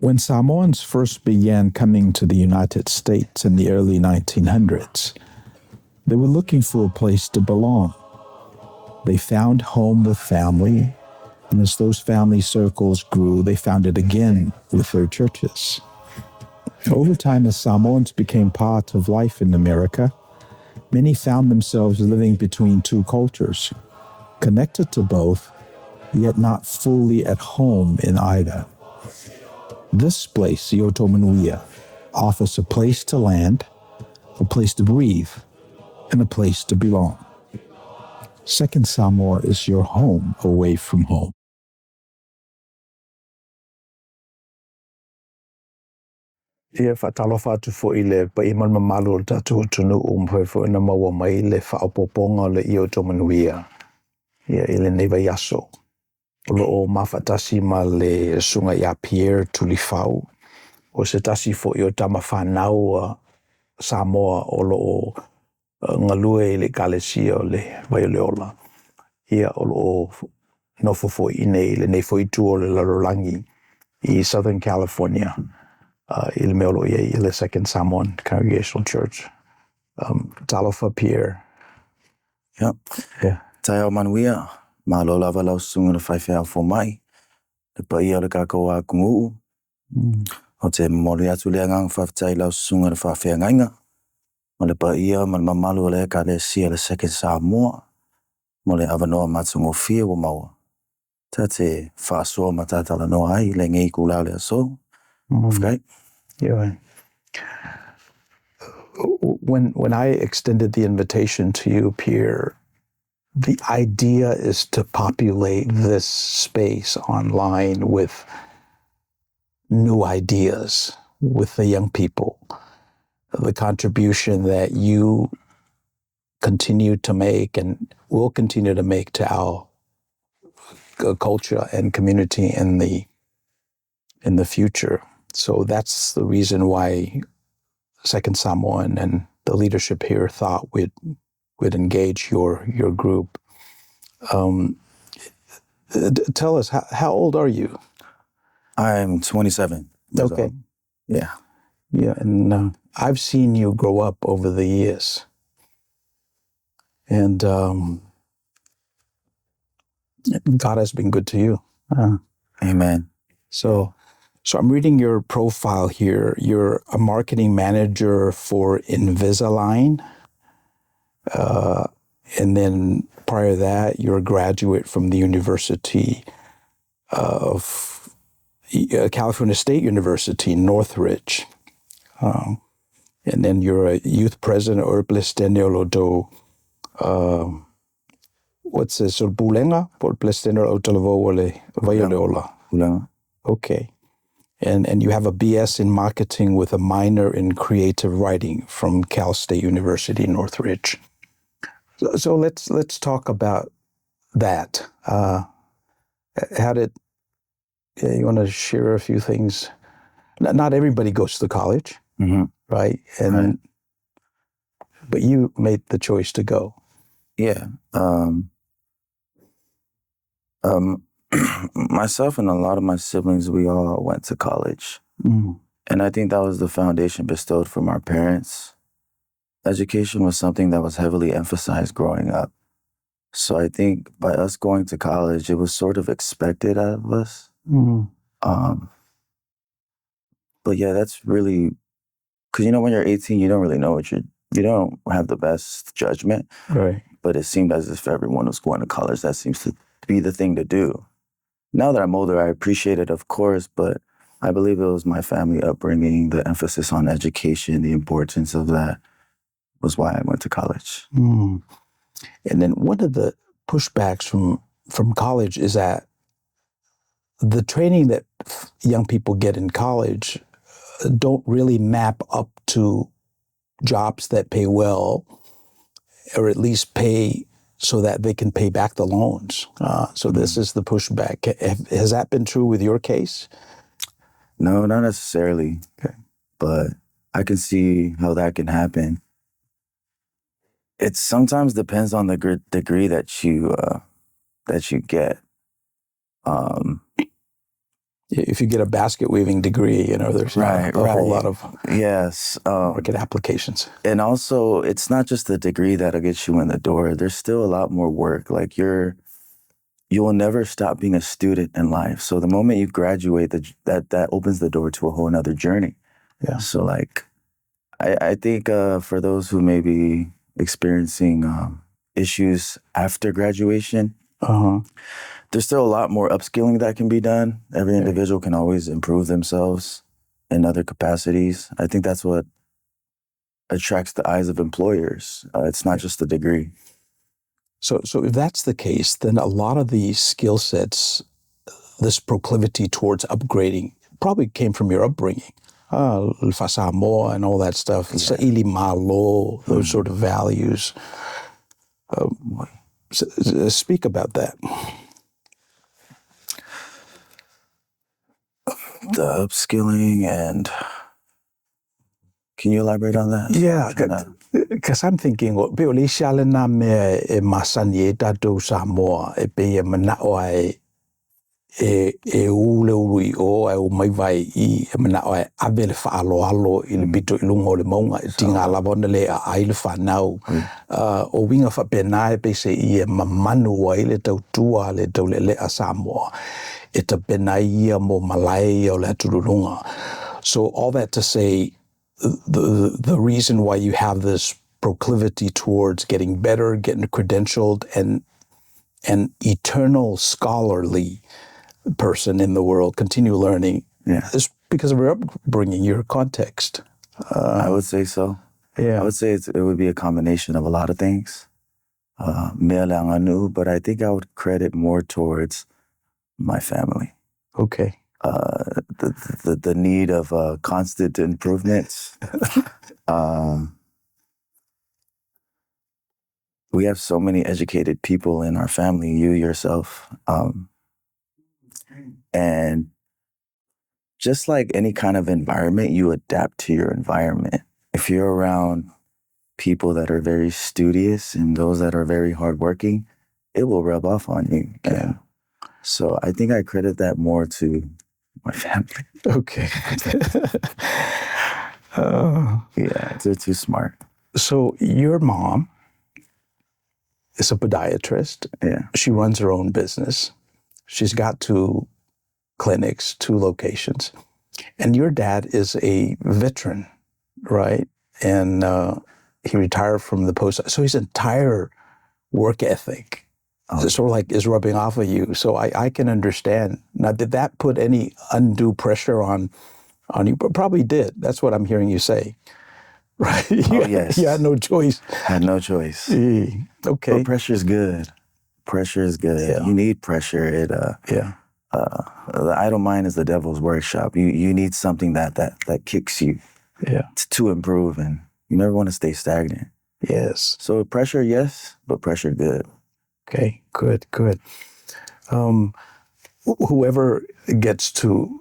When Samoans first began coming to the United States in the early 1900s, they were looking for a place to belong. They found home with family, and as those family circles grew, they found it again with their churches. Over time, as Samoans became part of life in America, many found themselves living between two cultures, connected to both, yet not fully at home in either. This place, the Outou Manuia, offers a place to land, a place to breathe, and a place to belong. Second Samoa is your home away from home. Ia whatalofa atu fo i le pa iman mamalu o tatu tunu umhoi fo ina maua mai le whaopoponga le i Outou Manuia. Ia i le neiva yaso. Olo o mawhatasi ma le sunga ia Pierre Tulifau. O se tasi fo i o tama whanau Samoa olo o ngalue le kalesia o le vaioleola. Ia olo o nofo fo i nei le nei fo i tu o le larolangi i Southern California. I le meolo i le Second Samoan Congregational Church. Talofa Pierre. Yep. Yeah. Tai Manuia, ma lo lava lau sunga na whaiwhea fo mai. Le pa ia le kako a kungu. O te moli atu lea ngang whaftai lau sunga na whawhea ngainga. Ma le pa ia ma mamalu le ka le sia le Second Samoa. Mo le awanoa matungo fia wa maua. Ta te whaasoa matatala noa ai le ngei kulau le aso. Okay. Yeah. When I extended the invitation to you, Pierre, the idea is to populate this space online with new ideas, with the young people. The contribution that you continue to make and will continue to make to our culture and community in the future. So that's the reason why Second Samoan and the leadership here thought we'd engage your group. Tell us, how old are you? I'm 27. Okay. Yeah. Yeah, and I've seen you grow up over the years. And God has been good to you. Amen. So I'm reading your profile here. You're a marketing manager for Invisalign. And then prior to that, you're a graduate from the University of California State University, Northridge. And then you're a youth president or Outou. What's this? So Bulenga por Plestinor Outou Vaioleola. Okay. And you have a BS in marketing with a minor in creative writing from Cal State University, Northridge. So let's talk about that. How did you want to share a few things? Not everybody goes to college, right? And but you made the choice to go. Yeah. Myself and a lot of my siblings, we all went to college. And I think that was the foundation bestowed from our parents. Education was something that was heavily emphasized growing up. So I think by us going to college, it was sort of expected out of us. But yeah, that's really, because when you're 18, you don't really know you don't have the best judgment. Right. But it seemed as if everyone was going to college. That seems to be the thing to do. Now that I'm older, I appreciate it, of course, but I believe it was my family upbringing, the emphasis on education, the importance of that was why I went to college. And then one of the pushbacks from college is that the training that young people get in college don't really map up to jobs that pay well, or at least pay so that they can pay back the loans. So this is the pushback. Has that been true with your case? No, not necessarily. Okay. But I can see how that can happen. It sometimes depends on the degree that you get. if you get a basket weaving degree, there's not a whole lot of yes market applications. And also, it's not just the degree that'll get you in the door. There's still a lot more work. Like you will never stop being a student in life. So the moment you graduate, that opens the door to a whole nother journey. Yeah. So like, I think for those who may be experiencing issues after graduation, there's still a lot more upskilling that can be done. Every individual can always improve themselves in other capacities. I think that's what attracts the eyes of employers. It's not just the degree. So if that's the case, then a lot of the skill sets, this proclivity towards upgrading, probably came from your upbringing. Samoa and all that stuff. Sa'ili malo, those sort of values. Speak about that. The upskilling and... Can you elaborate on that? Yeah, because I'm thinking, Beoli Shalana me Masanye Tato Samoa, be Manaoi ule ului o au mai vai I Manaoi abel fa'alo alo I le bito ilungo le maunga tinga lavona le a aile whanau. O winga whapena be se I Manuia I le tautua le taulele a Samoa. E ta pena ia mo malai o le tururunga. So all that to say, the reason why you have this proclivity towards getting better, getting credentialed, and an eternal scholarly person in the world, continue learning, is because of your upbringing, your context. I would say so. Yeah. I would say it would be a combination of a lot of things. But I think I would credit more towards my family. Okay. The need of constant improvements. We have so many educated people in our family, you yourself. And just like any kind of environment, you adapt to your environment. If you're around people that are very studious and those that are very hardworking, it will rub off on you. Yeah. So I think I credit that more to my family. Okay. Yeah, they're too smart. So your mom is a podiatrist. Yeah. She runs her own business. She's got 2 clinics, 2 locations. And your dad is a veteran, right? And he retired from the post. So his entire work ethic sort of like is rubbing off of you. So I can understand. Now, did that put any undue pressure on you? Probably did. That's what I'm hearing you say. Right? Yes. You had no choice. Had no choice. Okay. But pressure is good. Pressure is good. Yeah. You need pressure. The idle mind is the devil's workshop. You need something that kicks you to improve, and you never want to stay stagnant. Yes. So pressure, yes, but pressure good. Okay, good. Whoever gets to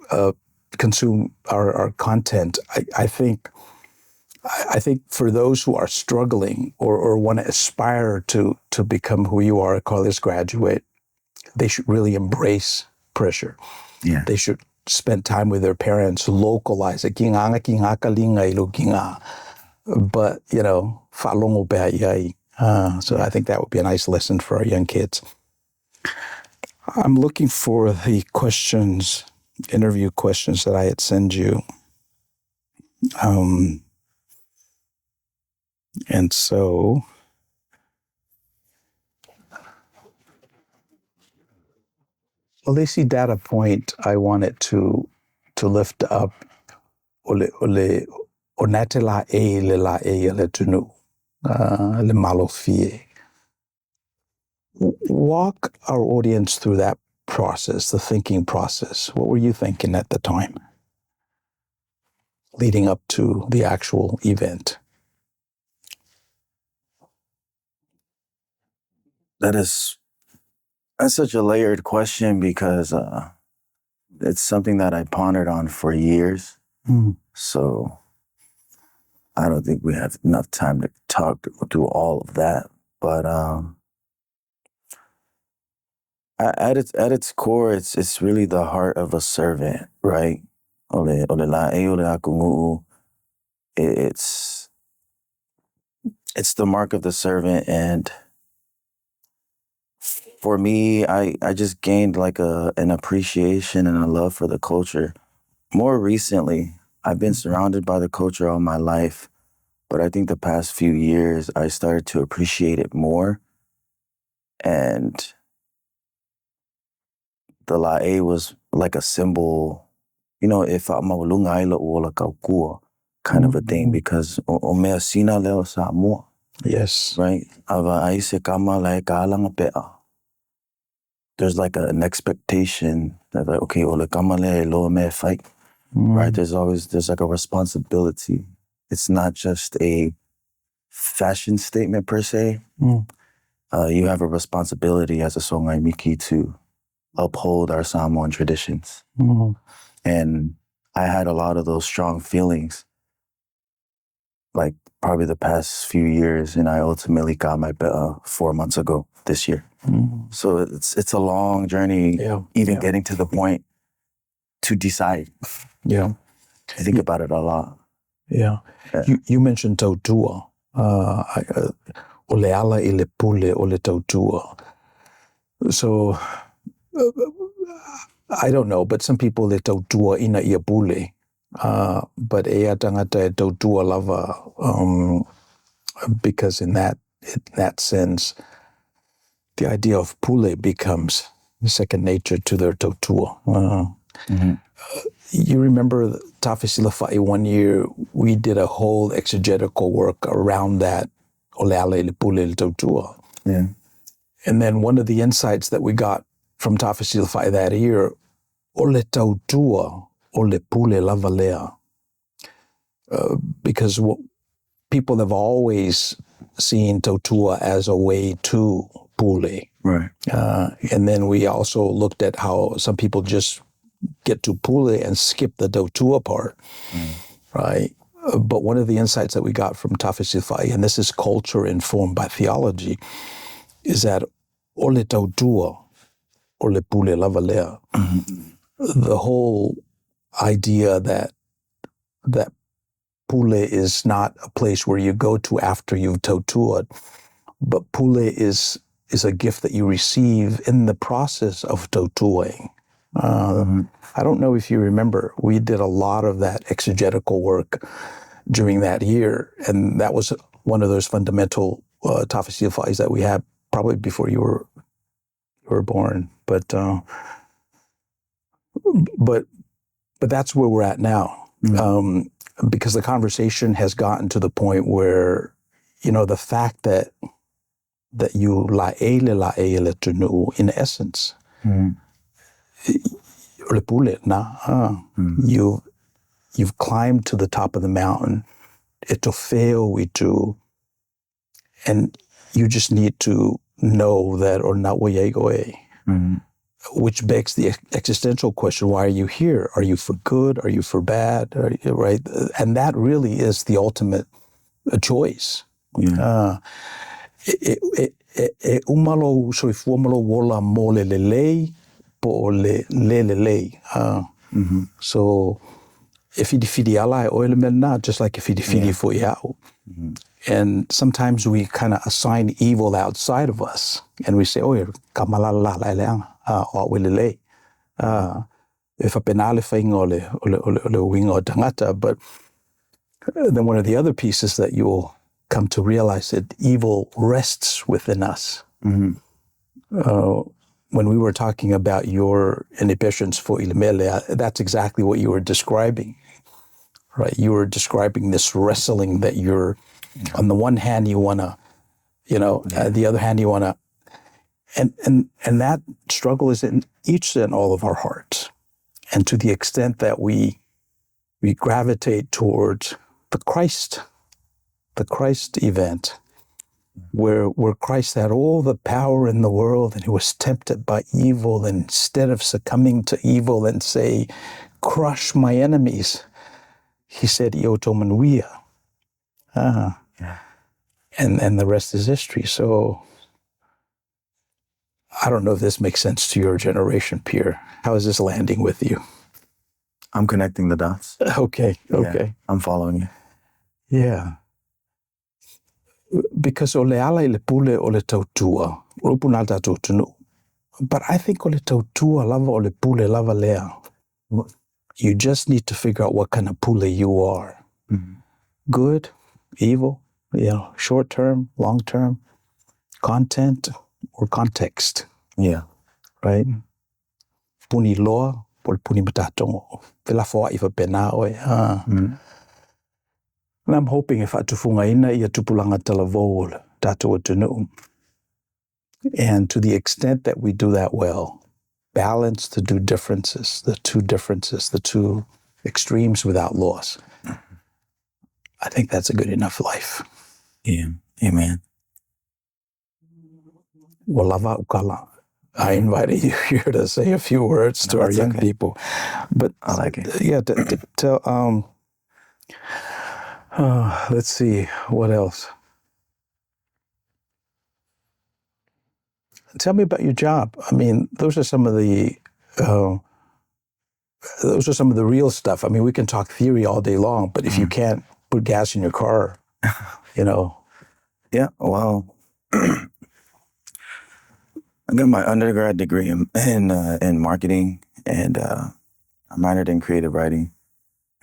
consume our content, I think for those who are struggling or want to aspire to become who you are, a college graduate, they should really embrace pressure. Yeah. They should spend time with their parents, localize it. But, falongo be'ai. So I think that would be a nice lesson for our young kids. I'm looking for the interview questions that I had sent you. And so, well, they see data point I wanted to lift up onatela e le la e le tunu le malofie. Walk our audience through that process, the thinking process. What were you thinking at the time, leading up to the actual event? That's such a layered question because it's something that I pondered on for years. So I don't think we have enough time to talk through all of that. But At its core, it's really the heart of a servant, right? Ole la e ole aku mu'u. It's the mark of the servant, and for me, I just gained like an appreciation and a love for the culture. More recently, I've been surrounded by the culture all my life, but I think the past few years I started to appreciate it more. And the la'e was like a symbol, if mawalunga ila uola kaukua kind of a thing, because o mea sina leo Samoa. Yes. Right? Ava aise kama lai kaalanga pe'a. There's like an expectation that like, okay, ole kama le loa me fight. Right? There's like a responsibility. It's not just a fashion statement per se. You have a responsibility as a Songhai Miki to uphold our Samoan traditions. And I had a lot of those strong feelings, like probably the past few years, and I ultimately got my 4 months ago this year. So it's a long journey, getting to the point to decide. Yeah. I think about it a lot. Yeah. You mentioned tautua. Ole ala I le pule o le tautua. So, I don't know, but some people le tautua ina ia pule. But ea tangata e tautua lava, because in that sense, the idea of pule becomes second nature to their tautua. You remember Tulifau, one year we did a whole exegetical work around that ole ala I le pule le tautua. Yeah. And then one of the insights that we got from Tulifau that year, ole tautua, ole pule lava lea. Because people have always seen tautua as a way to pule. Right. And then we also looked at how some people just get to pule and skip the tautua part, right? But one of the insights that we got from Tulifau, and this is culture informed by theology, is that ole tautua, ole pule lava lea. The whole idea that pule is not a place where you go to after you've tautua'd, but pule is a gift that you receive in the process of tautua'ing. I don't know if you remember, we did a lot of that exegetical work during that year, and that was one of those fundamental Tulifau's that we had probably before you were born. But that's where we're at now. Because the conversation has gotten to the point where, the fact that you la'e le tunu, in essence, le pule na, you've climbed to the top of the mountain, etofeo itu, and you just need to know that or na wayegoe. Which begs the existential question, why are you here? Are you for good? Are you for bad? Right? And that really is the ultimate choice. Umalo soifumalo wola mo le lelei po le lelei. So if you defeat ala o elemena, just like if you defeat for yao. And sometimes we kind of assign evil outside of us, and we say, "Oh, kamalala la leang, o welele." If a penale faing ole wing or tangata, but then one of the other pieces that you will come to realize that evil rests within us. When we were talking about your inhibitions for ilimele, that's exactly what you were describing, right? You were describing this wrestling that you're. On the one hand, you want to, the other hand, you want to, and that struggle is in each and all of our hearts. And to the extent that we gravitate towards the Christ event, where Christ had all the power in the world and he was tempted by evil, and instead of succumbing to evil and say, crush my enemies, he said, Outou Manuia. And the rest is history. So I don't know if this makes sense to your generation, Pierre. How is this landing with you? I'm connecting the dots. Okay. Yeah, I'm following you. Yeah. Because o le ala I le pule o le tautua, upu nā tātou tunu. But I think o le tautua lava o le pule lava lea. You just need to figure out what kind of pule you are. Mm-hmm. Good, evil, short term, long term, content or context. Yeah. Right? Puni loa, pol puni matatongo. Vela foa iwa pena oe. And I'm hoping if atufunga ina ia tupulanga talavol tato atunu. And to the extent that we do that well, balance the two differences, the two extremes without loss. I think that's a good enough life. Yeah. Amen. Walava ukala. I invited you here to say a few words to our young people. But I like it. Yeah, let's see, what else? Tell me about your job. I mean, those are some of the real stuff. I mean, we can talk theory all day long, but if you can't put gas in your car, Yeah, well, I got my undergrad degree in marketing, and I minored in creative writing.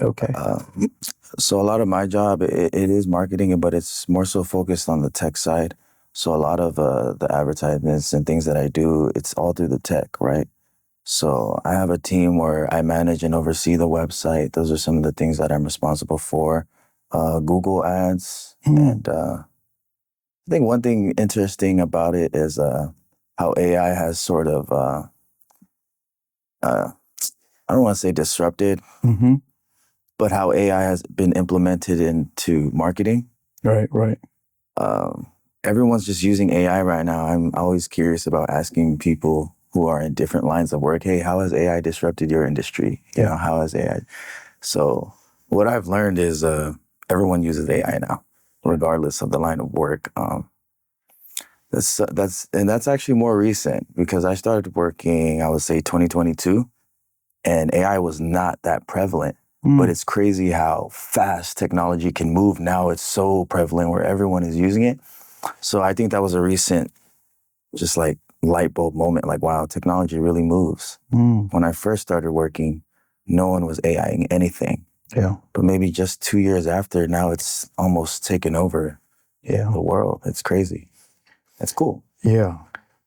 Okay. So a lot of my job, it is marketing, but it's more so focused on the tech side. So a lot of the advertisements and things that I do, it's all through the tech, right? So I have a team where I manage and oversee the website. Those are some of the things that I'm responsible for. Google ads. And I think one thing interesting about it is how AI has sort of, I don't want to say disrupted, but how AI has been implemented into marketing. Right. Everyone's just using AI right now. I'm always curious about asking people who are in different lines of work, hey, how has AI disrupted your industry? How has AI? So what I've learned is everyone uses AI now, regardless of the line of work. That's actually more recent, because I started working, I would say 2022, and AI was not that prevalent. But it's crazy how fast technology can move. Now it's so prevalent where everyone is using it. So I think that was a recent, just like light bulb moment. Like, wow, technology really moves. When I first started working, no one was AIing anything. Yeah. But maybe just 2 years after, now it's almost taken over the world. It's crazy. That's cool. Yeah.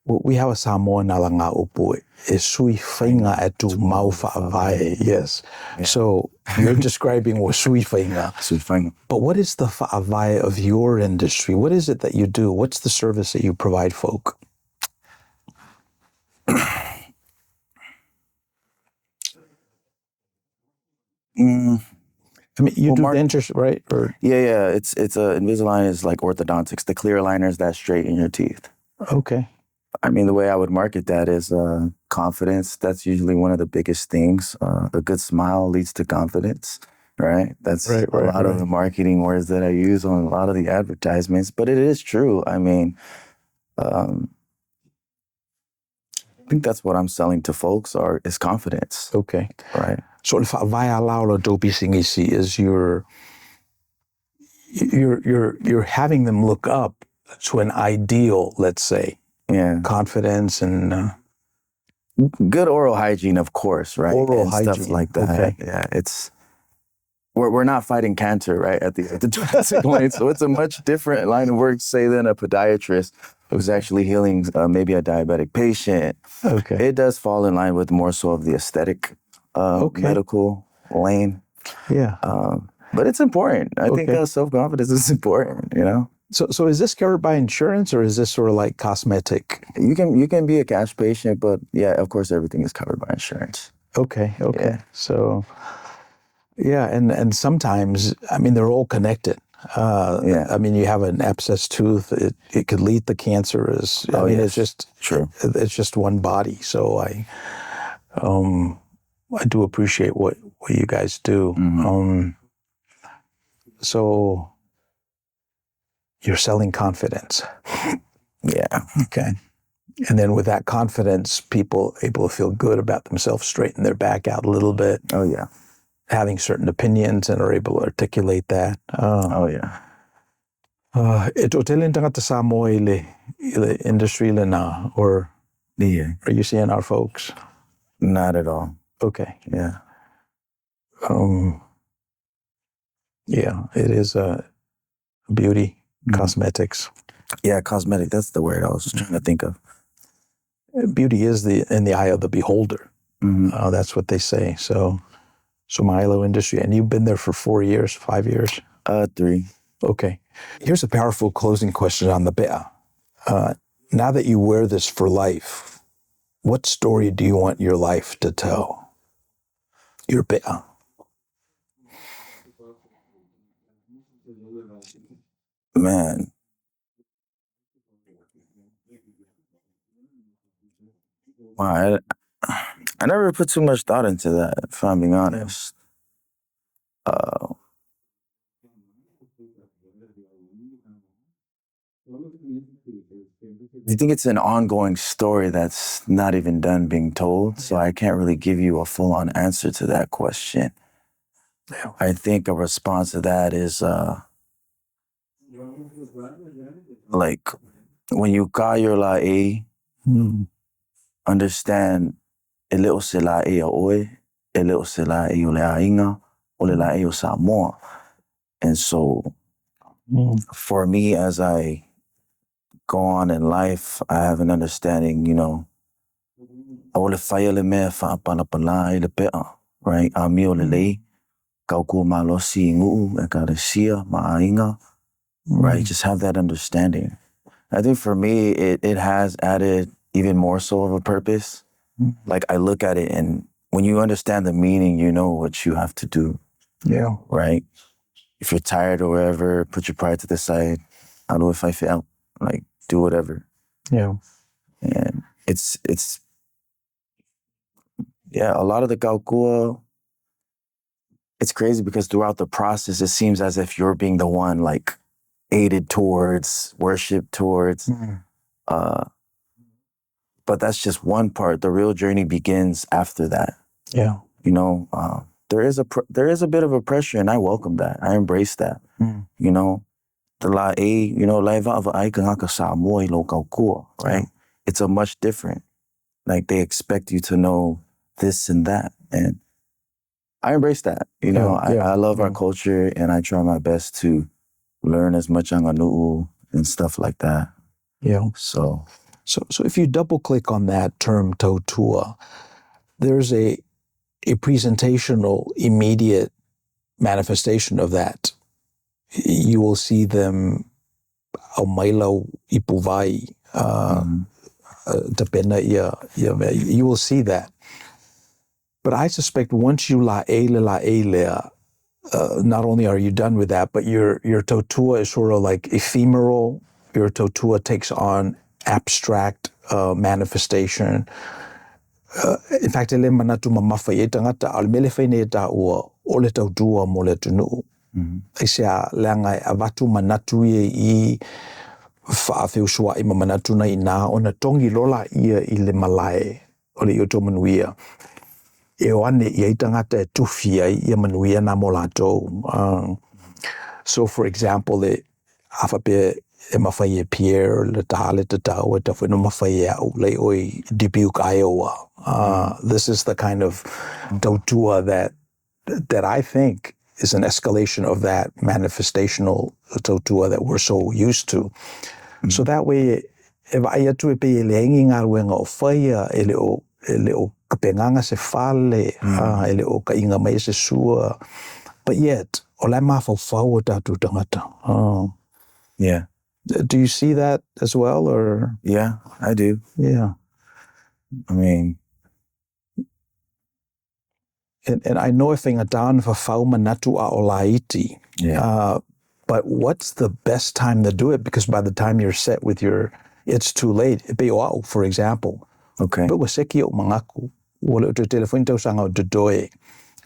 We have a Samoan nalanga upu e sui whainga e tu mau whaavae. Yes. Yeah. So you're describing what sui whainga. Sui whainga. But what is the whaavae of your industry? What is it that you do? What's the service that you provide folk? I mean, you do dentistry, right? Or yeah. It's Invisalign is like orthodontics, the clear aligners that straighten your teeth. Okay. I mean, the way I would market that is confidence. That's usually one of the biggest things. A good smile leads to confidence, right? That's a lot of the marketing words that I use on a lot of the advertisements, but it is true. I mean, I think that's what I'm selling to folks is confidence. Okay. Right. So if vaya laula dopi singisi is you're having them look up to an ideal, let's say. Yeah. Confidence and good oral hygiene, of course, right? Oral and hygiene. Stuff like that. Okay. Yeah. It's we're not fighting cancer, right? At the thoracic line. So it's a much different line of work, say, than a podiatrist who's actually healing maybe a diabetic patient. Okay. It does fall in line with more so of the aesthetic medical lane. Yeah. But it's important. I think self-confidence is important, So is this covered by insurance, or is this sort of like cosmetic? You can be a cash patient, but yeah, of course, everything is covered by insurance. Okay. Yeah. So, yeah, and sometimes, I mean, they're all connected. I mean, you have an abscess tooth; it could lead to cancer. It's just true. It's just one body. So I do appreciate what you guys do. So you're selling confidence. Yeah. Okay. And then with that confidence, people able to feel good about themselves, straighten their back out a little bit. Oh, yeah. Having certain opinions and are able to articulate that. Oh, yeah. E tō tele tangata Samoa i le industry le nā, or Yeah. are you seeing our folks? Not at all. Okay. Yeah. Yeah, it is beauty, cosmetics. Yeah, cosmetic. That's the word I was trying to think of. Beauty is in the eye of the beholder. That's what they say. So Milo industry, and you've been there for 4 years, 5 years? 3. Okay. Here's a powerful closing question on the be'a. Now that you wear this for life, what story do you want your life to tell? Your be'a. Man. Wow, I never put too much thought into that, if I'm being honest. I think it's an ongoing story that's not even done being told, so I can't really give you a full-on answer to that question. Yeah. I think a response to that is like when you ka your la'i, understand e leo se la'i a oe, e leo se la'i o le ainga, o le la'i o Samoa. And so for me, as I go on in life, I have an understanding, you know, o le whaia le mea whaapalapala i le pea, right? A mi o le lei, kau kua malosi i nguu, e ka le sia, ma ainga, right? Just have that understanding. I think for me, it has added even more so of a purpose. Like I look at it, and when you understand the meaning, you know what you have to do. Yeah. Right? If you're tired or whatever, put your pride to the side. I know if I fail, like do whatever. Yeah. And it's yeah, a lot of the kaukua, it's crazy because throughout the process, it seems as if you're being the one like aided towards, worshiped towards. But that's just one part. The real journey begins after that. Yeah. You know, there is a bit of a pressure, and I welcome that. I embrace that. You know, the la'i, you know, laiva of ai kangaka Samoa lo kaukua, right? It's a much different. Like they expect you to know this and that, and I embrace that. You know, I love our culture, and I try my best to learn as much anganu'u and stuff like that. Yeah. So if you double click on that term tautua, there's a presentational, immediate manifestation of that. You will see them au mailo ipuvai, tapena ia, you will see that. But I suspect once you la elea, not only are you done with that, but your tautua is sort of like ephemeral. Your tautua takes on abstract manifestation. In fact, ele manatu mamafa e tangata al mele whaine e tā ua o le tautua mo le tunuu. E sea leanga a watu manatu i whaafeu sua i manatu na i nā o na tongi lola ia i le malae o le Outou Manuia. E o ane i tangata e tufi ai i Manuia na mo lātou. So for example, le awhape e mawhai e Pierre, le tahale te tau, e tawhino mawhai e au, le oi Dubuque, Iowa. This is the kind of tautua that I think is an escalation of that manifestational tautua that we're so used to. So that way, e vai atu e pe e le hengi ngā ruenga o whaia, e le o kapenganga se whale, e le o ka inga mai se sua. But yet, o lai mawhau o tātou tangata. yeah. Do you see that as well, or? Yeah, I do. Yeah. I mean, and I know if inga tāna whawhau manatu a o laiti. Yeah. But what's the best time to do it? Because by the time you're set with it's too late. E pe o au, for example. Okay. But wa seki o mangaku. Wale o te telefoni tau sanga o te doe.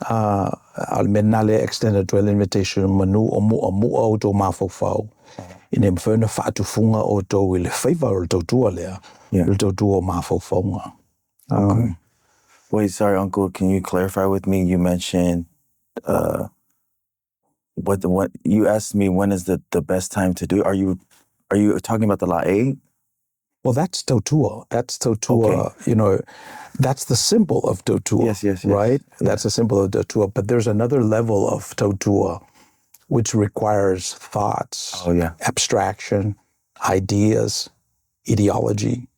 al menale extended to invitation manu o Outou mafofau. In em fena whaatufunga Outou I le whaiva o le tautua lea. Le tautua o mafofaunga. Okay. Wait, sorry, Uncle, can you clarify with me? You mentioned, what you asked me when is the best time to do it. Are you talking about the la'e? Well, that's tautua. That's tautua, that's the symbol of tautua. Yes. Right? Yeah. That's the symbol of tautua. But there's another level of tautua which requires thoughts, abstraction, ideas, ideology,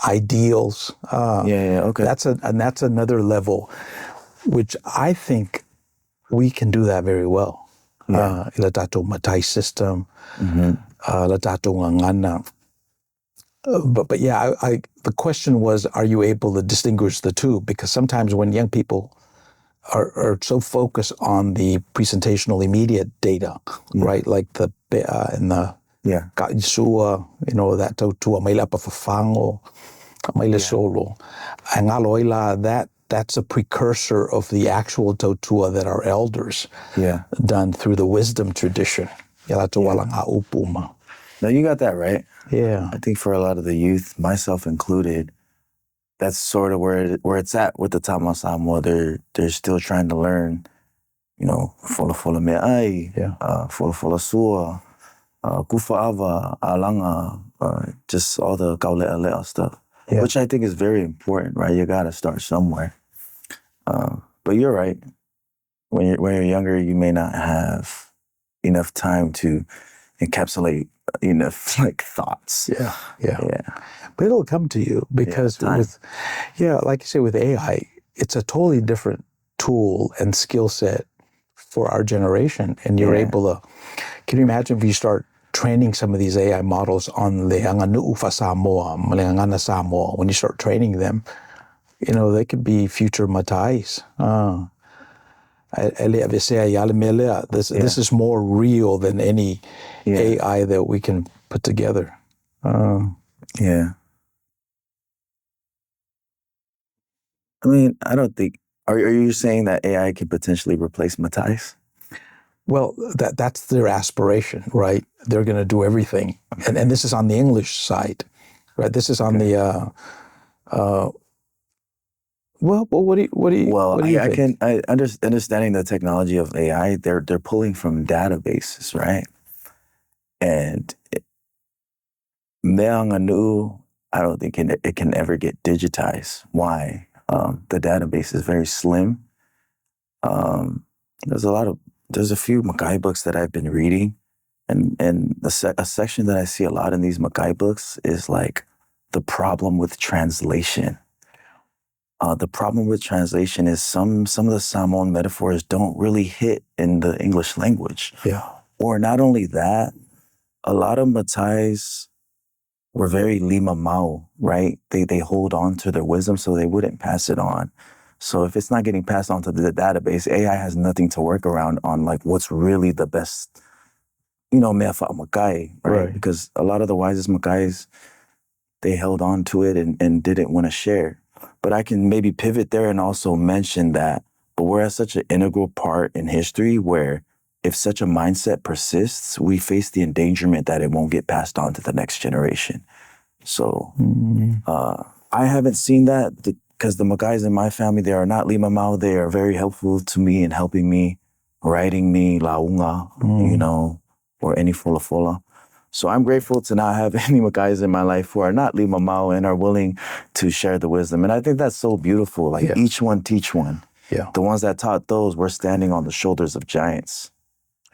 ideals. Okay. That's another level, which I think we can do that very well. Le tatou matai system, le tatou ngangana. But yeah, the question was, are you able to distinguish the two? Because sometimes when young people are so focused on the presentational immediate data, right? Like the kaisua, that tautua mai lapa fafango, mai le solo. Angaloila, that's a precursor of the actual tautua that our elders done through the wisdom tradition. Now you got that right. Yeah. I think for a lot of the youth, myself included, that's sort of where it's at with the Tama Samoa. They're still trying to learn, fola me'ai, fola sua, kufa'ava, alanga, just all the kaule'alea stuff, which I think is very important, right? You got to start somewhere. But you're right. When you're younger, you may not have enough time to encapsulate enough thoughts. Yeah. But it'll come to you because like you say, with AI, it's a totally different tool and skill set for our generation. And you're able to, can you imagine if you start training some of these AI models on Leanganu fa Samoa, Leangana Samoa, when you start training them, they could be future matais. This is more real than any AI that we can put together. I mean, I don't think. Are you saying that AI can potentially replace matais? Well, that's their aspiration, right? They're going to do everything, and this is on the English side, right? This is on the. Well, what do you think? Understanding the technology of AI, they're pulling from databases, right? And Meanganu, I don't think it can ever get digitized. Why? The database is very slim. There's a few Makai books that I've been reading, and a section that I see a lot in these Makai books is like the problem with translation. The problem with translation is some of the Samoan metaphors don't really hit in the English language. Yeah. Or not only that, a lot of Matais were very lima mau, right? They hold on to their wisdom so they wouldn't pass it on. So if it's not getting passed on to the database, AI has nothing to work around on like what's really the best, mea fa'a Makai, right? Because a lot of the wisest Makais, they held on to it and didn't want to share. But I can maybe pivot there and also mention that, but we're at such an integral part in history where if such a mindset persists, we face the endangerment that it won't get passed on to the next generation. So I haven't seen that because the Makais in my family, they are not lima mau. They are very helpful to me in helping me, writing me launga, or any fola. So I'm grateful to not have any Makais in my life who are not lima mau and are willing to share the wisdom. And I think that's so beautiful. Like each one teach one. Yeah. The ones that taught those were standing on the shoulders of giants.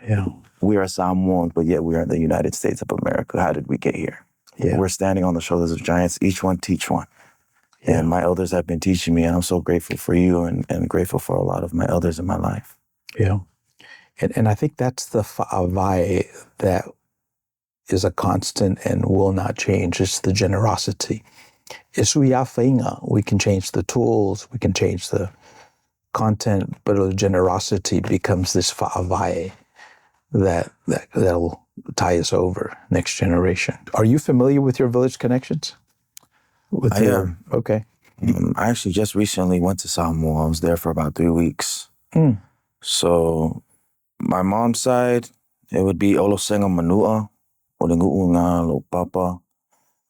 Yeah. We are Samoans, but yet we are in the United States of America. How did we get here? Yeah. We're standing on the shoulders of giants. Each one teach one. Yeah. And my elders have been teaching me, and I'm so grateful for you and grateful for a lot of my elders in my life. Yeah. And I think that's the fa'avai that is a constant and will not change. It's the generosity. It's uia'awhainga. We can change the tools, we can change the content, but the generosity becomes this fa'avai that'll tie us over next generation. Are you familiar with your village connections? I am. Okay. I actually just recently went to Samoa. I was there for about 3 weeks. So my mom's side, it would be Olosenga Manua, Olingu'unga, Lo Papa.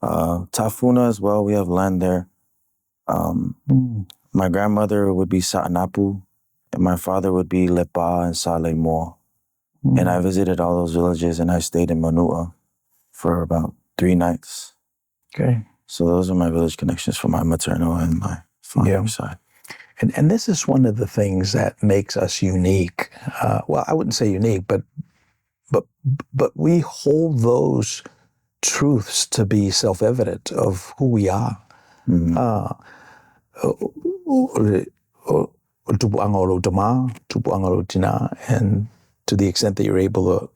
Tafuna as well, we have land there. My grandmother would be Sa'anapu, and my father would be Lepa and Sale Mo. And I visited all those villages, and I stayed in Manua for about 3 nights. Okay. So those are my village connections for my maternal and my father's side. And this is one of the things that makes us unique. Well, I wouldn't say unique, but we hold those truths to be self-evident of who we are. And to the extent that you're able to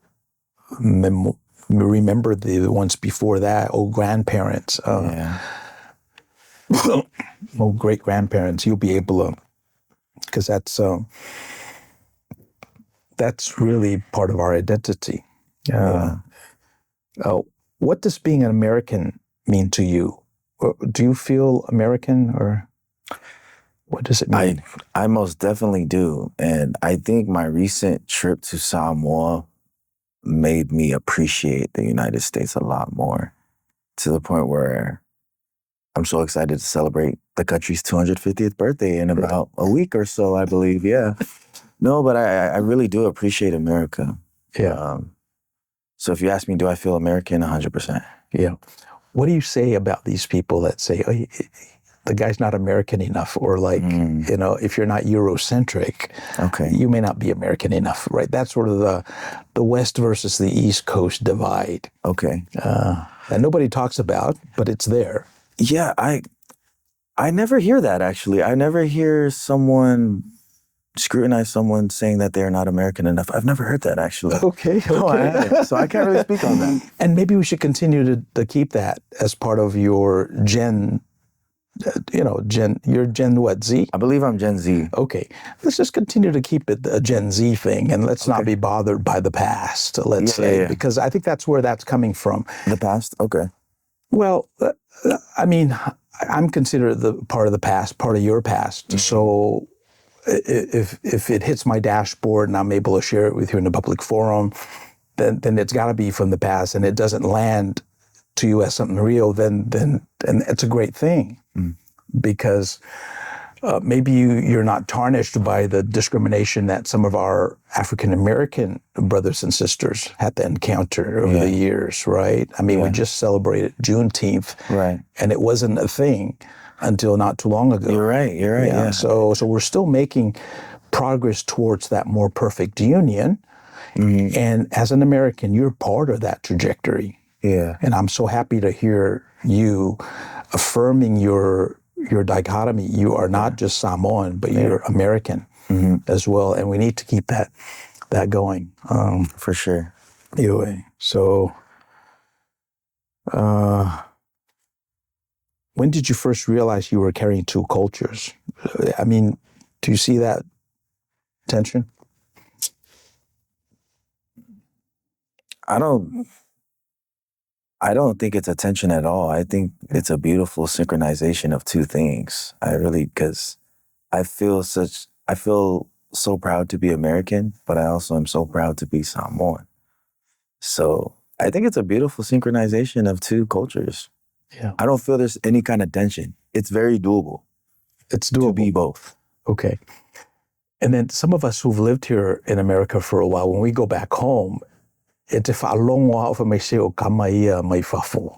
remember the ones before that, old grandparents, old great-grandparents, you'll be able to, because that's really part of our identity. What does being an American mean to you? Do you feel American, or what does it mean? I most definitely do. And I think my recent trip to Samoa made me appreciate the United States a lot more, to the point where I'm so excited to celebrate the country's 250th birthday in about a week or so, I believe. Yeah. No, but I really do appreciate America. Yeah. So if you ask me, do I feel American? 100%. Yeah. What do you say about these people that say, oh, the guy's not American enough, or like, if you're not Eurocentric, you may not be American enough, right? That's sort of the West versus the East Coast divide. Okay. That nobody talks about, but it's there. Yeah, I never hear that, actually. I never hear someone scrutinize someone saying that they're not American enough. I've never heard that, actually. Okay. No, I haven't. So I can't really speak on that. And maybe we should continue to keep that as part of your you're Gen what, Z? I believe I'm Gen Z. Okay. Let's just continue to keep it a Gen Z thing, and let's not be bothered by the past, let's say, because I think that's where that's coming from. The past? Okay. Well, I mean, I'm considered the part of the past, part of your past. So if it hits my dashboard and I'm able to share it with you in a public forum, then it's got to be from the past, and it doesn't land to you as something real, then it's a great thing, because maybe you're not tarnished by the discrimination that some of our African American brothers and sisters had to encounter over the years, right? I mean, we just celebrated Juneteenth, right? And it wasn't a thing until not too long ago. You're right. Yeah. So we're still making progress towards that more perfect union, and as an American, you're part of that trajectory. Yeah. And I'm so happy to hear you affirming your dichotomy. You are not just Samoan, but you're American as well. And we need to keep that going. For sure. Anyway, so when did you first realize you were carrying two cultures? I mean, do you see that tension? I don't think it's a tension at all. I think it's a beautiful synchronization of two things. Because I feel so proud to be American, but I also am so proud to be Samoan. So I think it's a beautiful synchronization of two cultures. Yeah. I don't feel there's any kind of tension. It's very doable. It's doable. To be both. Okay. And then some of us who've lived here in America for a while, when we go back home, it's a long while for me to say, Kamaia mai fafo.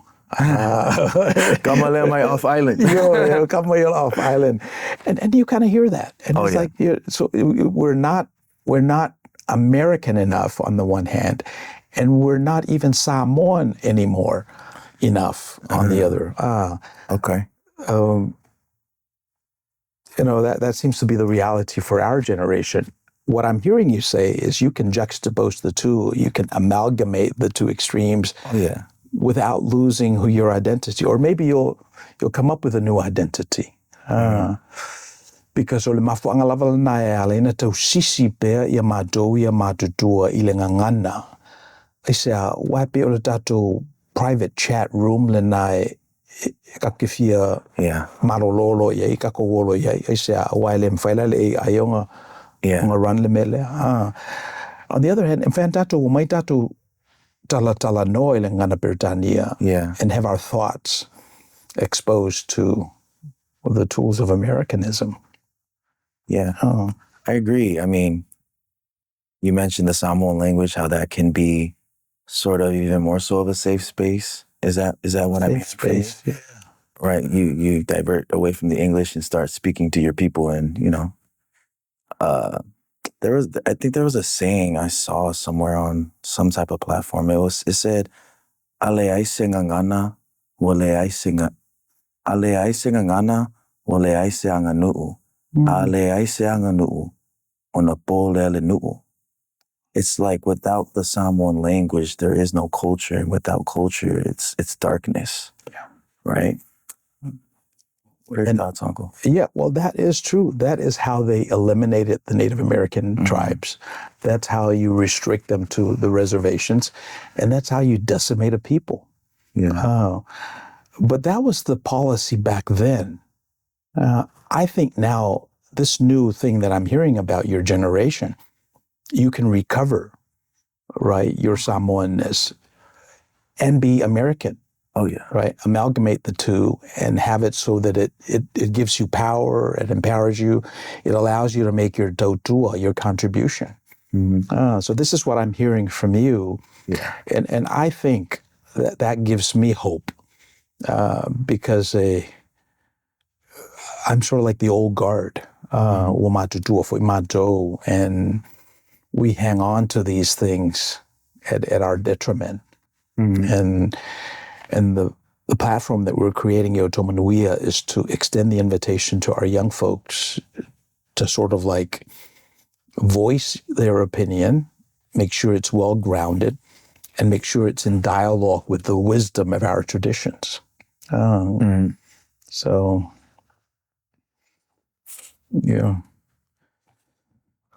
Kamale mai off island. Kamaia off island. And you kind of hear that. And it's like, so we're not American enough on the one hand, and we're not even Samoan anymore enough on the other. Okay. That seems to be the reality for our generation. What I'm hearing you say is you can juxtapose the two, you can amalgamate the two extremes without losing your identity, or maybe you'll come up with a new identity. Because o le mafuanga lava na e ale na tau sisi pea ia mātou ia mātutua i le ngangana. I say, wapi o le tatou private chat room le nai kakifia marololo ia i kakowolo ia. I say, wai le mwhaila le e aionga Yeah. On the other hand, may tatu tala noi le ngana Britannia and have our thoughts exposed to the tools of Americanism. Yeah. I agree. I mean, you mentioned the Samoan language, how that can be sort of even more so of a safe space. Is that what I mean? Safe space, yeah. Right. You divert away from the English and start speaking to your people, and I think there was a saying I saw somewhere on some type of platform. It said, "Ale aise ngana, wale aise ale aise ngana, wale aise anganuu, ale aise anganuu, ona polele nuu." It's like without the Samoan language, there is no culture, and without culture, it's darkness. Yeah. Right. What are your thoughts, Uncle? Yeah, well, that is true. That is how they eliminated the Native American tribes. That's how you restrict them to the reservations, and that's how you decimate a people. Yeah. But that was the policy back then. I think now, this new thing that I'm hearing about your generation, you can recover, right, your Samoanness and be American. Oh, yeah. Right. Amalgamate the two and have it so that it gives you power, it empowers you, it allows you to make your tautua, your contribution. So this is what I'm hearing from you. Yeah. And I think that gives me hope because I'm sort of like the old guard, and we hang on to these things at our detriment. And the platform that we're creating, Outou Manuia, is to extend the invitation to our young folks to sort of like voice their opinion, make sure it's well grounded, and make sure it's in dialogue with the wisdom of our traditions. So, yeah.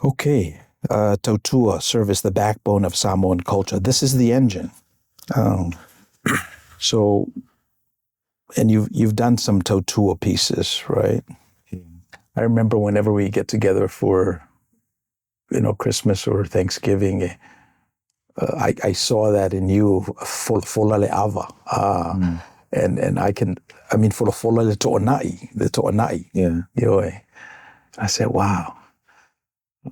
Okay. Tautua serve as the backbone of Samoan culture. This is the engine. So, and you've done some tautua pieces, right? I remember whenever we get together for, Christmas or Thanksgiving, I saw that in you, folale ava, and folale to'onai, the to'onai. Yeah. I said, wow,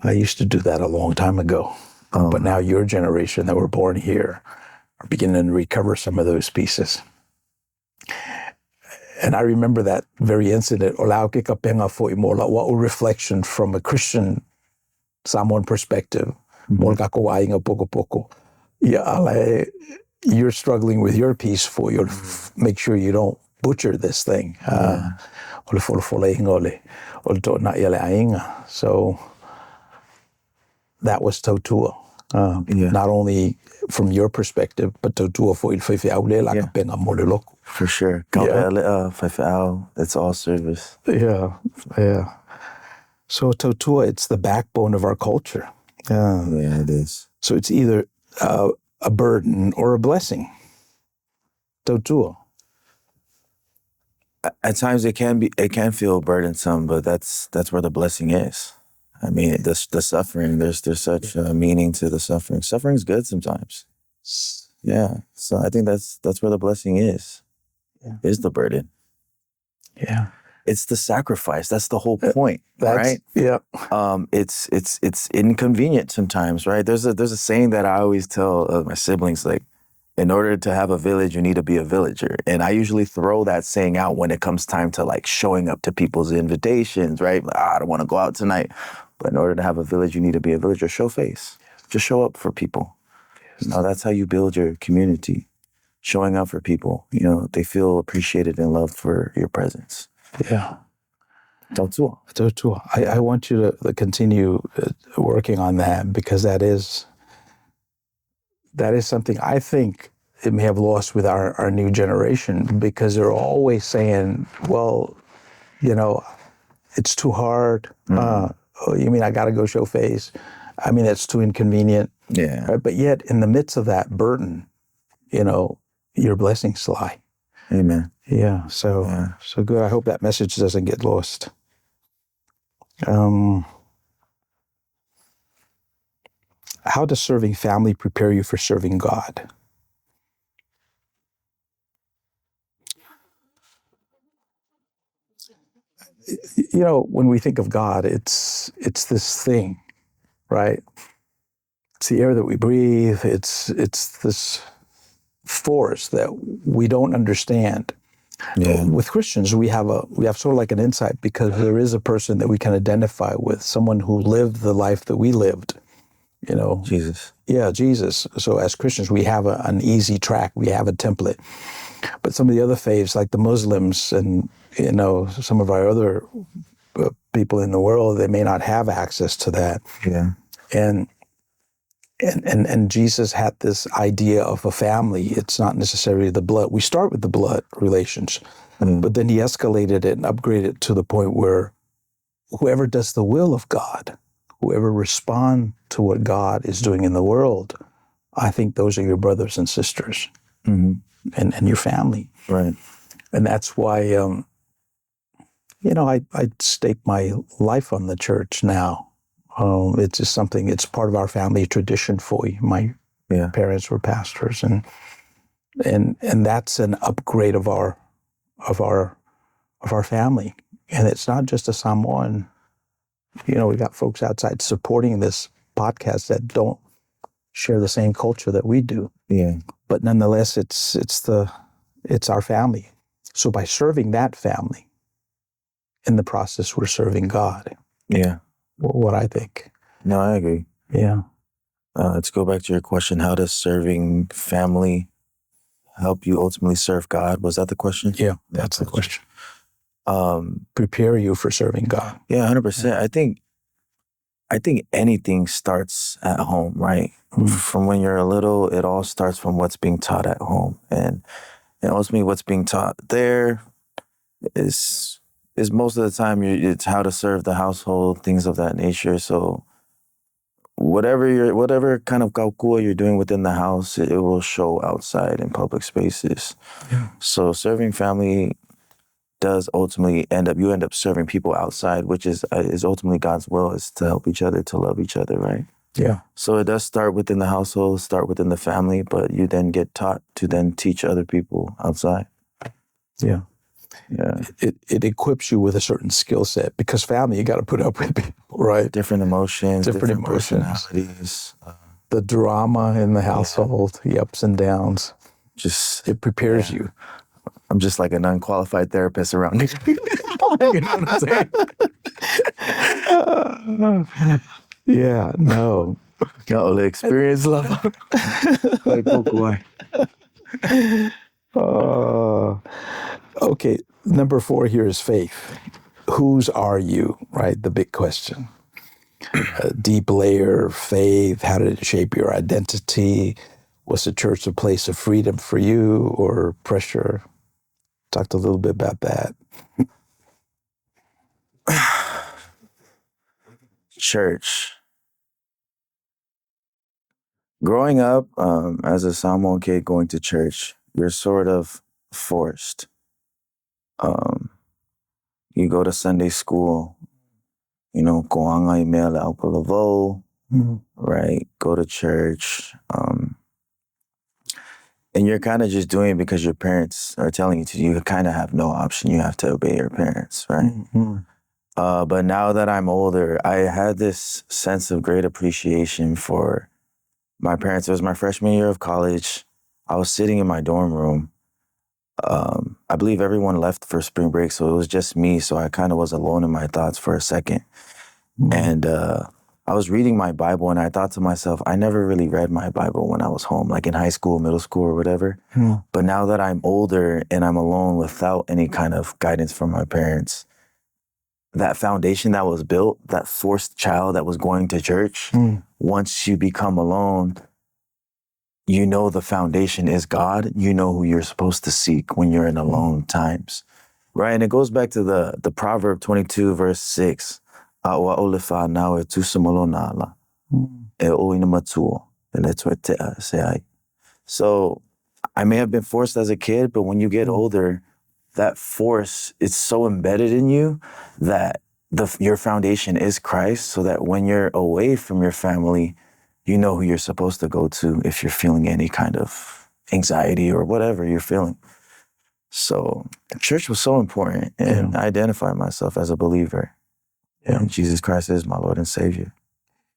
I used to do that a long time ago, but now your generation that were born here are beginning to recover some of those pieces. And I remember that very incident, what reflection from a Christian Samoan perspective. You're struggling with your piece for you to make sure you don't butcher this thing. So that was tautua. Not only from your perspective, but tautua for For sure. It's all service. Yeah. So tautua, it's the backbone of our culture. Yeah, it is. So it's either a burden or a blessing. Tautua. At times it can feel burdensome, but that's where the blessing is. I mean, the suffering, there's such a meaning to the suffering. Suffering's good sometimes. Yeah. So I think that's where the blessing is. Is the burden. Yeah. It's the sacrifice. That's the whole point, right? Yeah. It's inconvenient sometimes, right? There's a saying that I always tell my siblings, like, in order to have a village, you need to be a villager. And I usually throw that saying out when it comes time to like showing up to people's invitations, right? Like, I don't want to go out tonight. But in order to have a village, you need to be a villager. Show face. Just show up for people. That's how you build your community. Showing up for people. They feel appreciated and loved for your presence. Yeah. Tautua. I want you to continue working on that, because that is something I think it may have lost with our new generation, because they're always saying, well, it's too hard. You mean I got to go show face? I mean, it's too inconvenient. Yeah. Right? But yet, in the midst of that burden, your blessings lie. Amen. Yeah. So good. I hope that message doesn't get lost. How does serving family prepare you for serving God? You know, when we think of God, it's this thing, right? It's the air that we breathe. It's this force that we don't understand. Yeah. With Christians, we have sort of like an insight because there is a person that we can identify with, someone who lived the life that we lived. You know, Jesus. Yeah, Jesus. So as Christians, we have an easy track. We have a template. But some of the other faiths, like the Muslims and, you know, some of our other people in the world, they may not have access to that. Yeah. And Jesus had this idea of a family. It's not necessarily the blood. We start with the blood relations, but then he escalated it and upgraded it to the point where whoever does the will of God, whoever respond to what God is doing in the world, I think those are your brothers and sisters and your family. Right. And that's why, you know, I stake my life on the church now. It's just something, it's part of our family tradition. My parents were pastors, and that's an upgrade of our family. And it's not just a Samoan. You know, we got folks outside supporting this podcast that don't share the same culture that we do. Yeah. But nonetheless, it's our family. So by serving that family, in the process, we're serving God. Yeah. What I think. No, I agree. Yeah. Let's go back to your question. How does serving family help you ultimately serve God? Was that the question? Yeah, that's the question. Prepare you for serving God. Yeah, 100%. Yeah. I think anything starts at home, right? From when you're little, it all starts from what's being taught at home. And ultimately what's being taught there is most of the time it's how to serve the household, things of that nature. So whatever kind of kaukua you're doing within the house, it will show outside in public spaces. Yeah. So serving family does ultimately end up serving people outside, which is ultimately God's will, is to help each other, to love each other, right? Yeah. So it does start within the household, start within the family, but you then get taught to then teach other people outside. Yeah. Yeah. It equips you with a certain skill set, because family, you got to put up with people, right? Different emotions, different personalities. The drama in the household, the ups and downs. It prepares you. I'm just like an unqualified therapist around you. You know what I'm saying? Yeah, no. Got all the experience level. Okay, number 4 here is faith. Whose are you, right? The big question. A deep layer of faith. How did it shape your identity? Was the church a place of freedom for you or pressure? Talked a little bit about that. Church. Growing up as a Samoan kid going to church, you're sort of forced. You go to Sunday school, you know, koanga I mea le Polynesian, right? Go to church. And you're kind of just doing it because your parents are telling you to. You kind of have no option. You have to obey your parents, right? But now that I'm older, I had this sense of great appreciation for my parents. It was my freshman year of college. I was sitting in my dorm room. I believe everyone left for spring break, so it was just me. So I kind of was alone in my thoughts for a second. And I was reading my Bible, and I thought to myself, I never really read my Bible when I was home, like in high school, middle school, or whatever. But now that I'm older and I'm alone without any kind of guidance from my parents, that foundation that was built, that forced child that was going to church, once you become alone, you know the foundation is God. You know who you're supposed to seek when you're in alone times, right? And it goes back to the Proverb 22, verse 6. So I may have been forced as a kid, but when you get older, that force, it's so embedded in you that your foundation is Christ, so that when you're away from your family, you know who you're supposed to go to if you're feeling any kind of anxiety or whatever you're feeling. So church was so important, and I identify myself as a believer. And Jesus Christ is my Lord and Savior.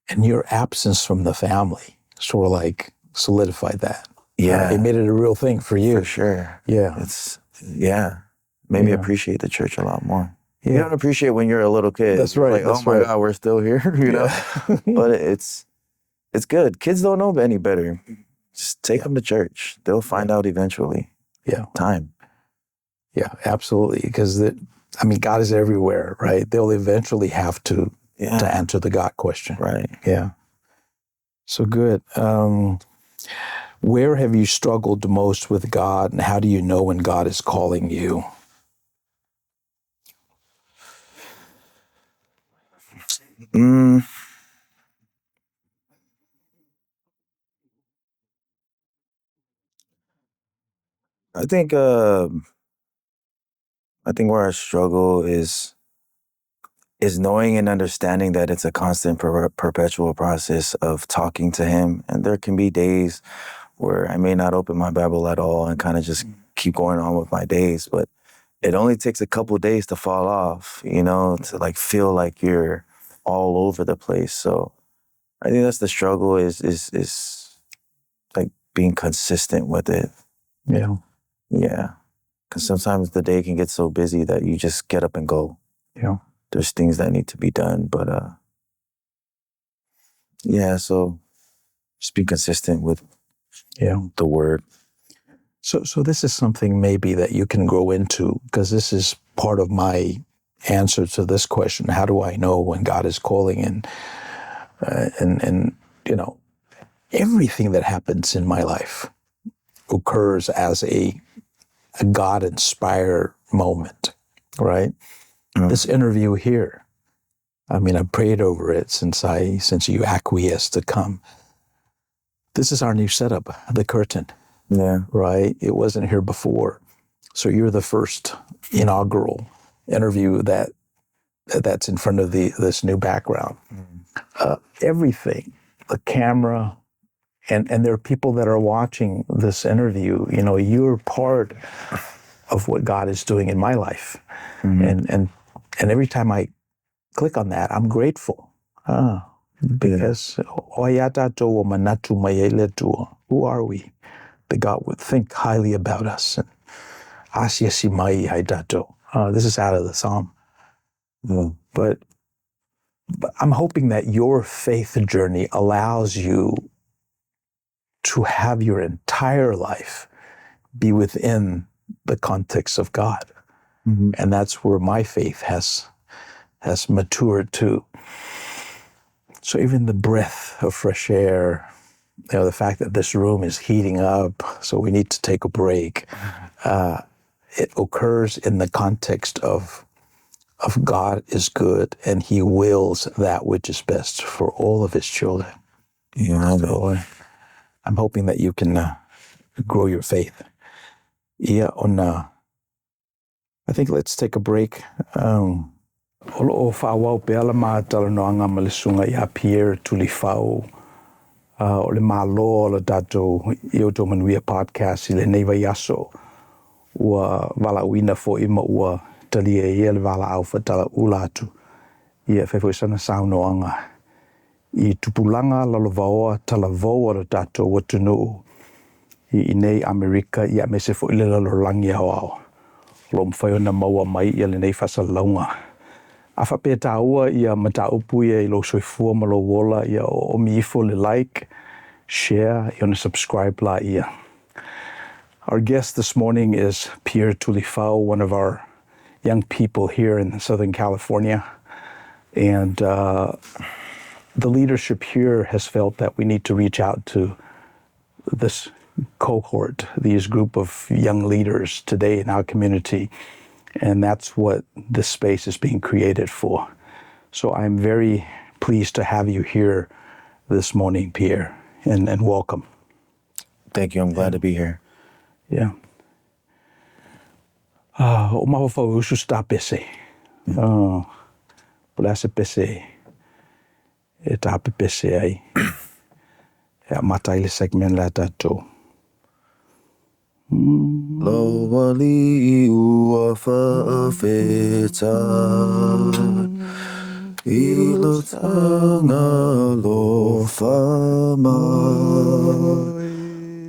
And your absence from the family sort of like solidified that. Yeah. It made it a real thing for you. For sure. Yeah. Made me appreciate the church a lot more. Yeah. You don't appreciate when you're a little kid. That's right. Like, oh my God, we're still here, you know? But it's good. Kids don't know any better. Just take them to church. They'll find out eventually. Yeah. Time. Yeah, absolutely. Because God is everywhere, right? They'll eventually have to answer the God question. Right. Yeah. So good. Where have you struggled the most with God, and how do you know when God is calling you? I think where I struggle is knowing and understanding that it's a constant perpetual process of talking to him. And there can be days where I may not open my Bible at all and kind of just keep going on with my days. But it only takes a couple of days to fall off, you know, to like feel like you're all over the place. So I think that's the struggle is like being consistent with it. Yeah. Yeah. Because sometimes the day can get so busy that you just get up and go. Yeah. There's things that need to be done, but so just be consistent with the word. So this is something maybe that you can grow into, because this is part of my answer to this question. How do I know when God is calling? And you know, everything that happens in my life occurs as a God-inspired moment, right? This interview here, I prayed over it since you acquiesced to come. This is our new setup, the curtain. Yeah. Right? It wasn't here before. So you're the first inaugural interview that's in front of this new background. Everything, the camera, and there are people that are watching this interview. You know, you're part of what God is doing in my life. And every time I click on that, I'm grateful. Because who are we? That God would think highly about us. This is out of the Psalm. But I'm hoping that your faith journey allows you to have your entire life be within the context of God. And that's where my faith has matured to. So even the breath of fresh air, you know, the fact that this room is heating up, so we need to take a break, it occurs in the context of God is good and he wills that which is best for all of his children. Yeah, so I'm hoping that you can grow your faith. I think let's take a break. O whawau pe ala mātalanoanga ma le sunga ia Pierre Tulifau. O le mālo o le tātou i Outou Manuia podcast i le nei vai aso. Ua wala uina fo ima ua talia ia le wala au fatala ulatu. Ia whewhoi sana saunoanga. I tupulanga lalovaoa talavou o le tātou watunu. I nei Amerika ia me se fo ile lalolangi au au. Lo mwhaiona maua mai ia le nei whasalaunga. A whapeta ua ia mataupu ia I lo soifua ma lo wola ia o miifo le like, share, i ona subscribe la ia. Our guest this morning is Pierre Tulifau, one of our young people here in Southern California. And the leadership here has felt that we need to reach out to this cohort, these group of young leaders today in our community. And that's what this space is being created for. So I'm very pleased to have you here this morning, Pierre, and welcome. Thank you. I'm glad to be here. Yeah. O mawawhau usu sta pese. Pula se pese. E tape pese ai. Mataile segment la tatou. Lo wali ua whaawheta I lo tanga lo whamai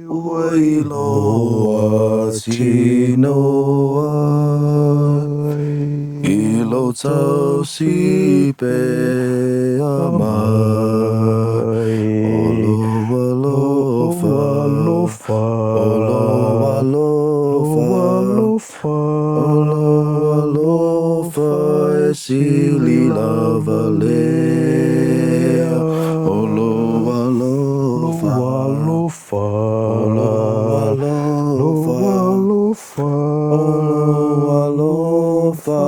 Ua I loa tinoa I lo tau si pe amai O loa lofa O loa lofa O loa lofa E sili lava lea O loa lofa O loa lofa O loa lofa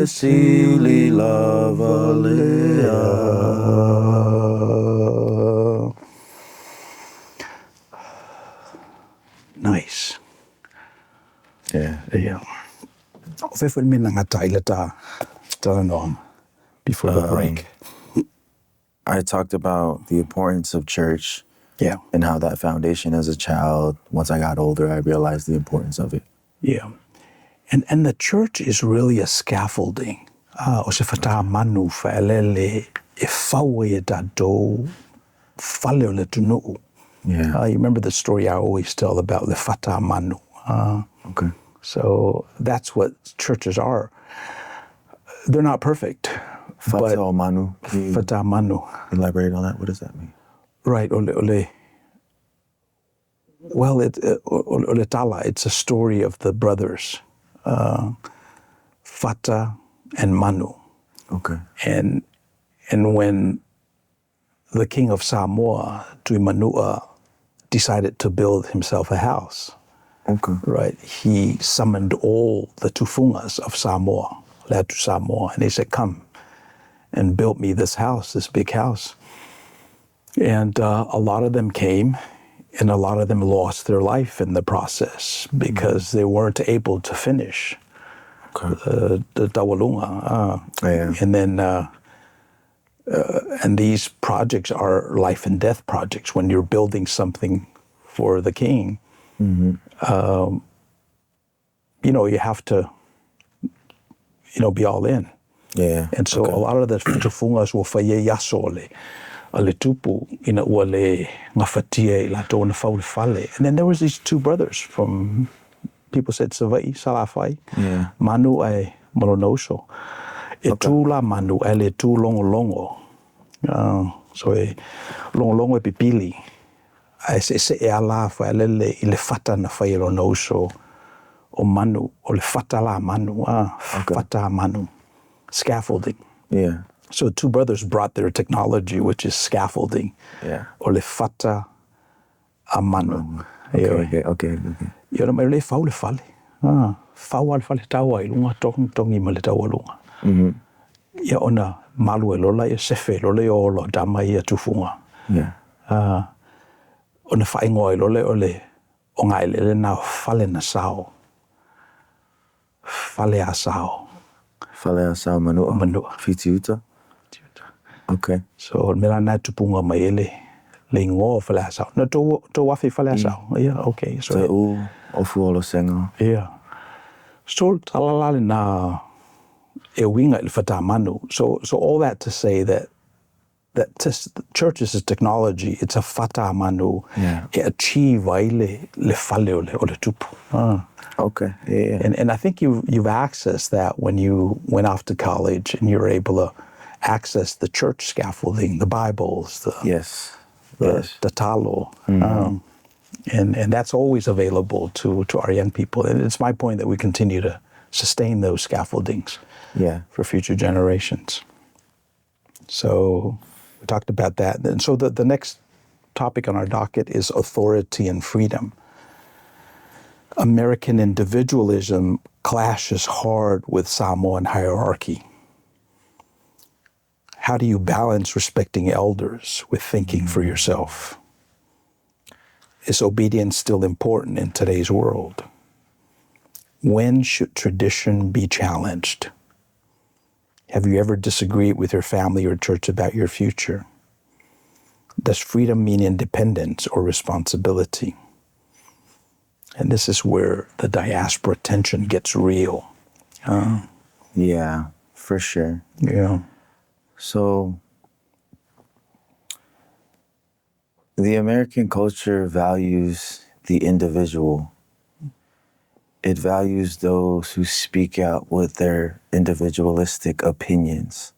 E sili lava lea Nice. Yeah. Whewhen me nga taile ta no before the break. I talked about the importance of church Yeah. and how that foundation as a child, once I got older, I realized the importance of it. Yeah. And the church is really a scaffolding. O se whata manu whaelele e whau e tatou whale o le tunuu. Yeah. You remember the story I always tell about le whata manu. Okay. So that's what churches are. They're not perfect. Fata o manu. Can you Whata manu. elaborate on that? What does that mean? Right. Ole. Well, ole tala, it's a story of the brothers, Fata and Manu. Okay. And when the king of Samoa, Tui Manuia, decided to build himself a house, Okay. right, he summoned all the tufungas of Samoa, Latu Samoa, and he said, come and build me this house, this big house. And a lot of them came, and a lot of them lost their life in the process because they weren't able to finish the Tawalunga. Yeah. And then, and these projects are life and death projects. When you're building something for the king, you have to, be all in. Yeah. And so a lot of the tufungas will whaie yasole, a le tupu, ina ua le ngawhatie la tōna whau whale. And then there was these two brothers from, people said Savai, Salafai, Yeah. Manu ai Molonoso. E tū la Manu ai le tū longo longo. So e longo longo e pipili. Ai se e ala whae lele I le whata na whae Lonoso o Manu, o le whata la Manu, whata Manu. Scaffolding. Yeah. So two brothers brought their technology, which is scaffolding. Yeah. O le whata a manu. Okay. Ia na mai le whau le whale. Whau al whale taua I lunga tongi ma le taua lunga. Ia ona malu e lola ia sefe lola ia olo dama ia tufunga. Yeah. Ona whaingoa I lola o ngai lele na whale na sao. Whale a sao. Whale a sao manua. Manua. Whiti uta. Okay. So me la nā tupunga mai ele le ingoa whale a sao. Na tō wafi whale a sao. Yeah, okay. So Te u ofu olo senga. yeah. So talalale nā e winga I le whata manu. So all that to say that church is a technology. It's a whata manu. Yeah. E achieve ai le whale o le tupu. Okay. Yeah. And I think you've accessed that when you went off to college and you were able to access the church scaffolding, the Bibles, the talo. And that's always available to our young people. And it's my point that we continue to sustain those scaffoldings for future generations. So we talked about that. And so the next topic on our docket is authority and freedom. American individualism clashes hard with Samoan hierarchy. How do you balance respecting elders with thinking for yourself? Is obedience still important in today's world? When should tradition be challenged? Have you ever disagreed with your family or church about your future? Does freedom mean independence or responsibility? And this is where the diaspora tension gets real. Yeah, for sure. Yeah. So the American culture values the individual. It values those who speak out with their individualistic opinions.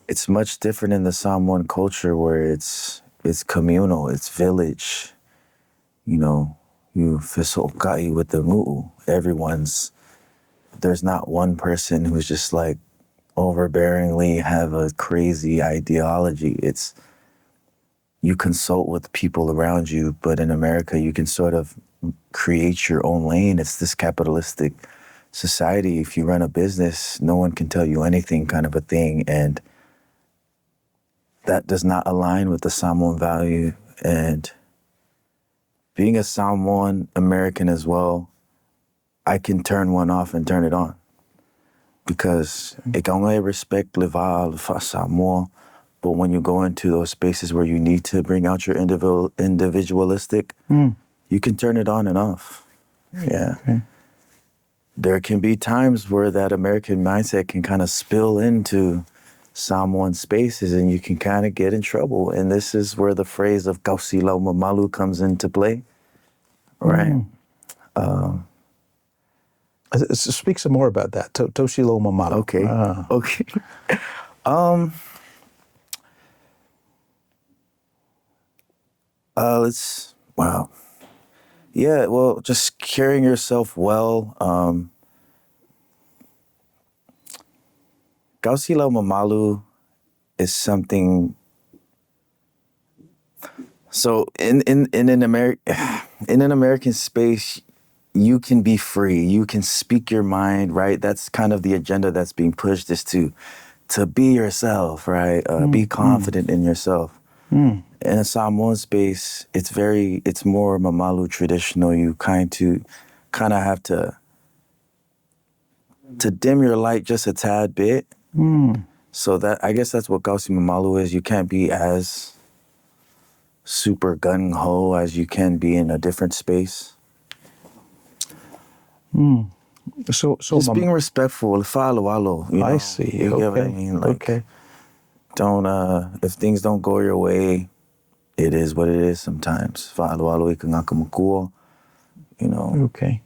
It's much different in the Samoan culture where it's communal, it's village. You know, you fisokai with the mu'u. There's not one person who's just like overbearingly have a crazy ideology. It's, you consult with people around you, but in America, you can sort of create your own lane. It's this capitalistic society. If you run a business, no one can tell you anything kind of a thing. And that does not align with the Samoan value. And being a Samoan American as well, I can turn one off and turn it on. Because ik only respect le fa Samoa, but when you go into those spaces where you need to bring out your individualistic, you can turn it on and off. Yeah. Okay. There can be times where that American mindset can kind of spill into Samoan spaces and you can kind of get in trouble. And this is where the phrase of kausila mamalu comes into play, right? Speak some more about that. Toshilo Mamalu. Okay. Okay. Wow. Yeah, well, just carrying yourself well. Kausila mamalu is something. So in an American space, you can be free. You can speak your mind, right? That's kind of the agenda that's being pushed, is to be yourself, right? Be confident in yourself. In a Samoan space, it's more mamalu traditional. You kind of have to dim your light just a tad bit. So that, I guess that's what kausi mamalu is. You can't be as super gung-ho as you can be in a different space. So just being respectful, follow. I see. You okay. get what I mean? Like, okay. Don't if things don't go your way, it is what it is sometimes. Follow, you know. Okay.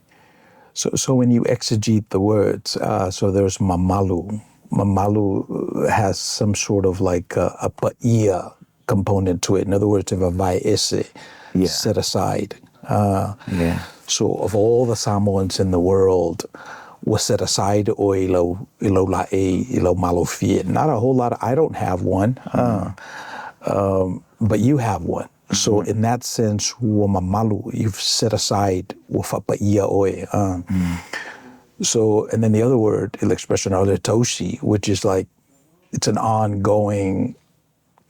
So when you exegete the words, so there's mamalu. Mamalu has some sort of like a paia component to it. In other words, if a vai ese, set aside. So of all the Samoans in the world, was set aside o ilo malo fie. Not a whole lot. I don't have one, but you have one. So in that sense, mamalu, you've set aside paia oe. So, and then the other word, the expression toshi, which is like, it's an ongoing,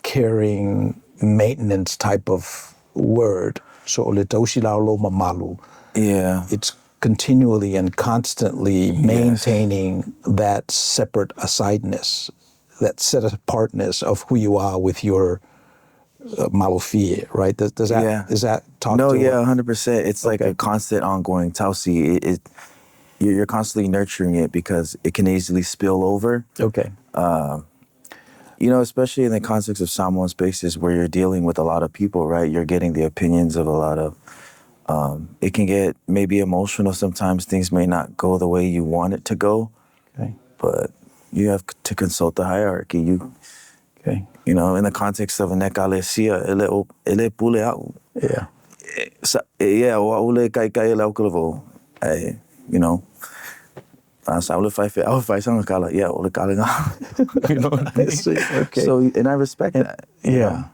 caring, maintenance type of word. So toshi laulo mamalu. Yeah. It's continually and constantly maintaining that separate asideness, that set apartness of who you are with your malofie, right? Does that talk to? No, yeah, 100%. It's like a constant ongoing tausi. You're constantly nurturing it because it can easily spill over. Okay. Especially in the context of Samoan spaces where you're dealing with a lot of people, right? You're getting the opinions of a lot of, it can get maybe emotional sometimes. Things may not go the way you want it to go, but you have to consult the hierarchy. In the context of a nekalesia, ele pule au. Yeah. Wa ule kai lau kulavo. So ole fai sanga kala. Ole kala nga. Okay. So, and I respect that. Yeah.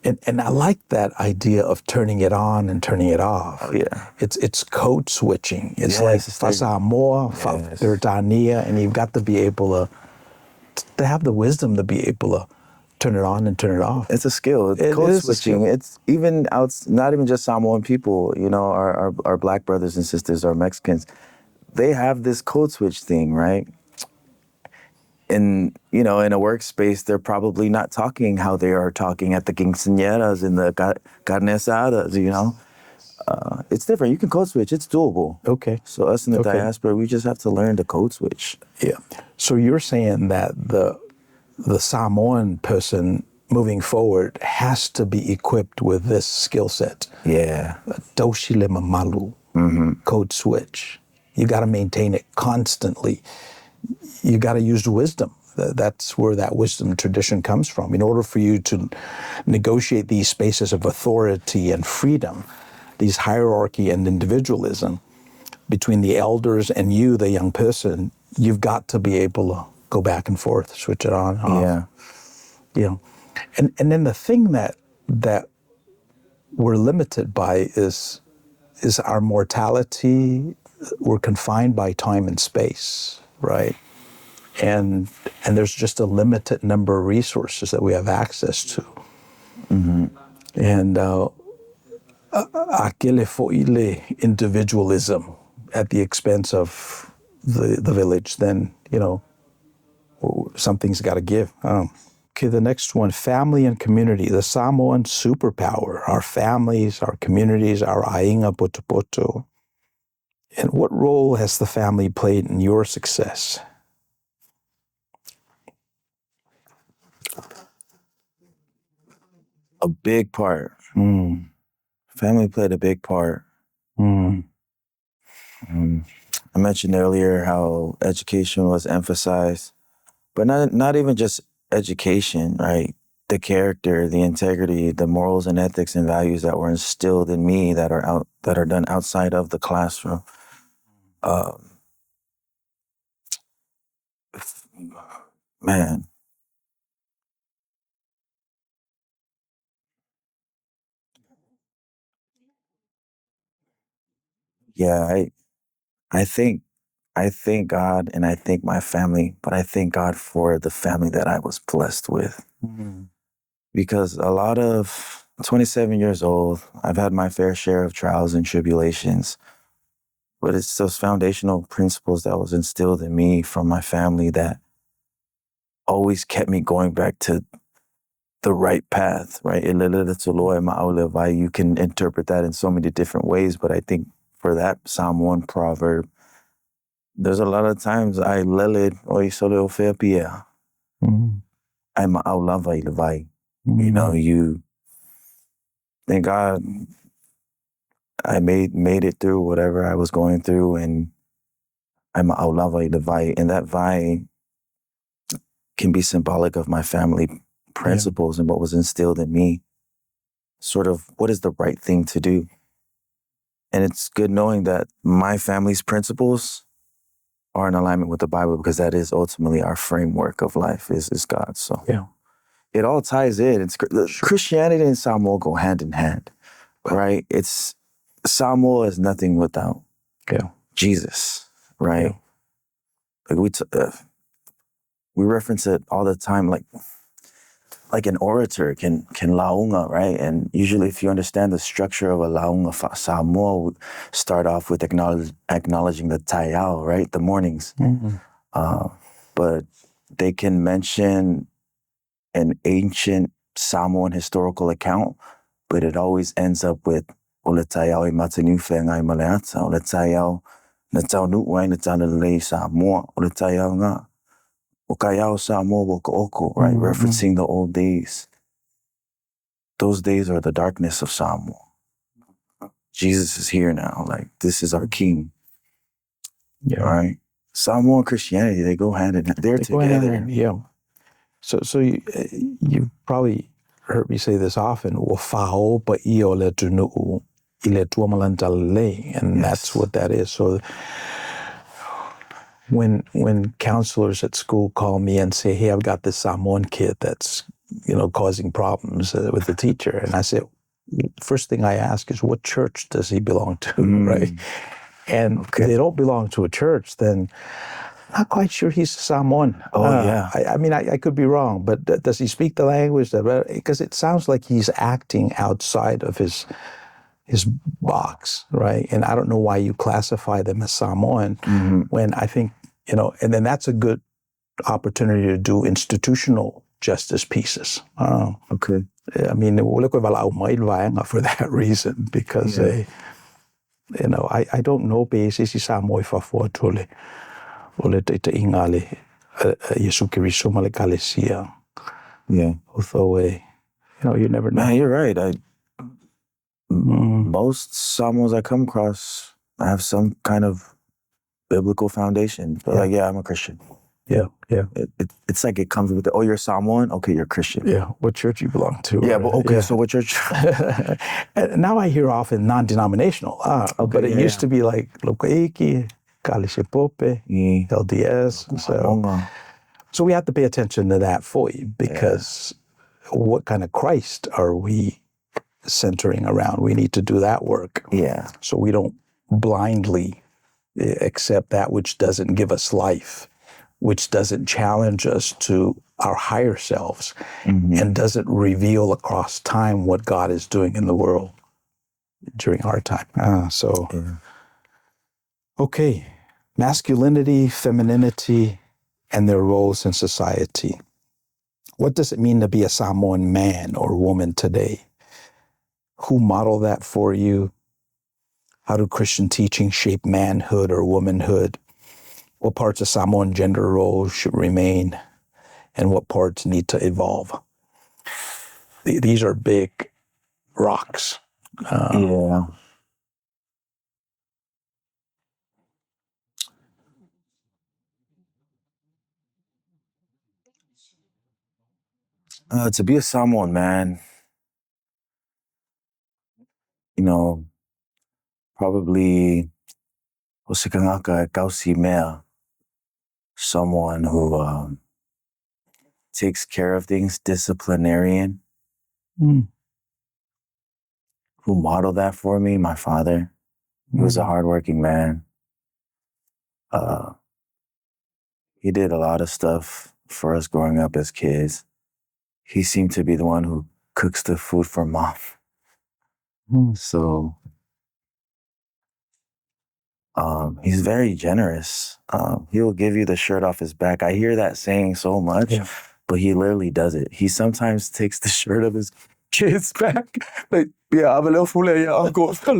And I like that idea of turning it on and turning it off. Oh, yeah. It's code switching. It's like Samoa, Tania, and you've got to be able to have the wisdom to be able to turn it on and turn it off. It's a skill. It's code switching. It's even not even just Samoan people, our black brothers and sisters, our Mexicans, they have this code switch thing, right? in a workspace, they're probably not talking how they are talking at the quinceañeras and the carne asadas, It's different. You can code switch. It's doable. Okay. So us in the diaspora, we just have to learn to code switch. Yeah. So you're saying that the Samoan person moving forward has to be equipped with this skill set. Yeah. Taushile mamalu, code switch. You got to maintain it constantly. You got to use wisdom. That's where that wisdom tradition comes from. In order for you to negotiate these spaces of authority and freedom, these hierarchy and individualism between the elders and you, the young person, you've got to be able to go back and forth, switch it on, off. Yeah. And then the thing that we're limited by is our mortality. We're confined by time and space, right? And there's just a limited number of resources that we have access to. And akele fo'ile individualism at the expense of the village, then, something's got to give. Okay, the next one, family and community. The Samoan superpower, our families, our communities, our ainga potopoto. And what role has the family played in your success? A big part. Family played a big part. I mentioned earlier how education was emphasized, but not even just education, right? The character, the integrity, the morals and ethics and values that were instilled in me that are done outside of the classroom. Man. Yeah, I think God and I thank my family, but I thank God for the family that I was blessed with. Because a lot of 27 years old, I've had my fair share of trials and tribulations, but it's those foundational principles that was instilled in me from my family that always kept me going back to the right path, right? You can interpret that in so many different ways, but I think for that Samoan proverb, there's a lot of times I lelid oi solo fe Pierre. I'm aulava ilevai. You thank God I made it through whatever I was going through, and I'm aulava ilevai. And that vai can be symbolic of my family principles and what was instilled in me. Sort of what is the right thing to do. And it's good knowing that my family's principles are in alignment with the Bible, because that is ultimately our framework of life is God. So it all ties in. It's Christianity and Samoa go hand in hand, right? It's Samoa is nothing without Jesus, right? Like we reference it all the time, like an orator can launga, right? And usually if you understand the structure of a launga, Samoa would start off with acknowledging the taiao, right? The mornings. But they can mention an ancient Samoan historical account, but it always ends up with ole taiao I matanu whengai maleata, ole taiao na tau nu'uai na tau lelei Samoa, ole taiao ngā. Okayao Samoa oko, right? Referencing the old days. Those days are the darkness of Samoa. Jesus is here now. Like, this is our king. Right? Samoa and Christianity, they go hand in hand. They're together. So you've probably heard me say this often. And that's what that is. So when counselors at school call me and say, hey, I've got this Samoan kid that's, causing problems with the teacher. And I say, first thing I ask is, what church does he belong to, right? And if they don't belong to a church, then I'm not quite sure he's Samoan. I could be wrong, but does he speak the language? Because it sounds like he's acting outside of his box, right? And I don't know why you classify them as Samoan when I think, and then that's a good opportunity to do institutional justice pieces. Okay. I mean, for that reason, because I don't know basically Samoa for tole ole te ingale Yesu Kiriso malekalesia. Yeah. Although you never know. Man, you're right. Most Samoans I come across have some kind of biblical foundation. But like, I'm a Christian. Yeah. It's like it comes with you're Samoan? Okay, you're Christian. Yeah, what church you belong to. Yeah, but okay, so what church? Now I hear often non-denominational, but it used to be like Lokaiki, Kalishipope, LDS. So we have to pay attention to that for you, because what kind of Christ are we centering around? We need to do that work. Yeah. So we don't blindly accept that which doesn't give us life, which doesn't challenge us to our higher selves, and doesn't reveal across time what God is doing in the world during our time. Okay, masculinity, femininity, and their roles in society. What does it mean to be a Samoan man or woman today? Who modeled that for you? How do Christian teachings shape manhood or womanhood? What parts of Samoan gender roles should remain, and what parts need to evolve? These are big rocks. To be a Samoan man, probably Osikangaka Kausi Mea, someone who takes care of things, disciplinarian, who modeled that for me, my father. He was a hardworking man. He did a lot of stuff for us growing up as kids. He seemed to be the one who cooks the food for mom. So he's very generous. He'll give you the shirt off his back. I hear that saying so much, but he literally does it. He sometimes takes the shirt of his kid's back. Like, I will let uncle, so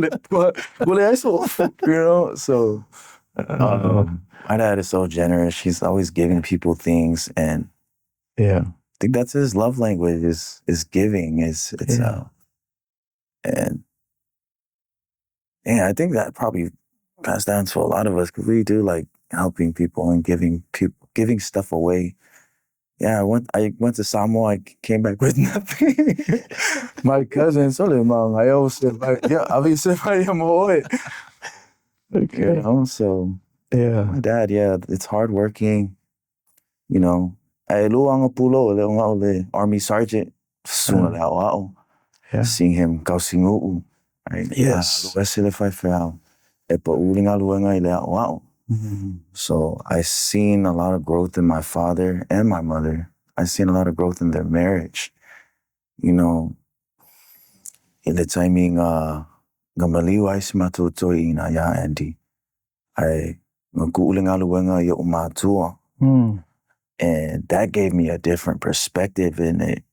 my dad is so generous. He's always giving people things, and I think that's his love language is giving. And I think that probably passed down to a lot of us, because we do like helping people and giving stuff away. Yeah, I went to Samoa. I came back with nothing. My cousin, I always said, okay. So my dad, it's hardworking. Army sergeant, seeing him kausingu'u. Yes. So I seen a lot of growth in my father and my mother. I seen a lot of growth in their marriage. In the timing, gamaliwa ismatutoi ina ya Andy. I kuulingaluwenga ya umatua. And that gave me a different perspective in it.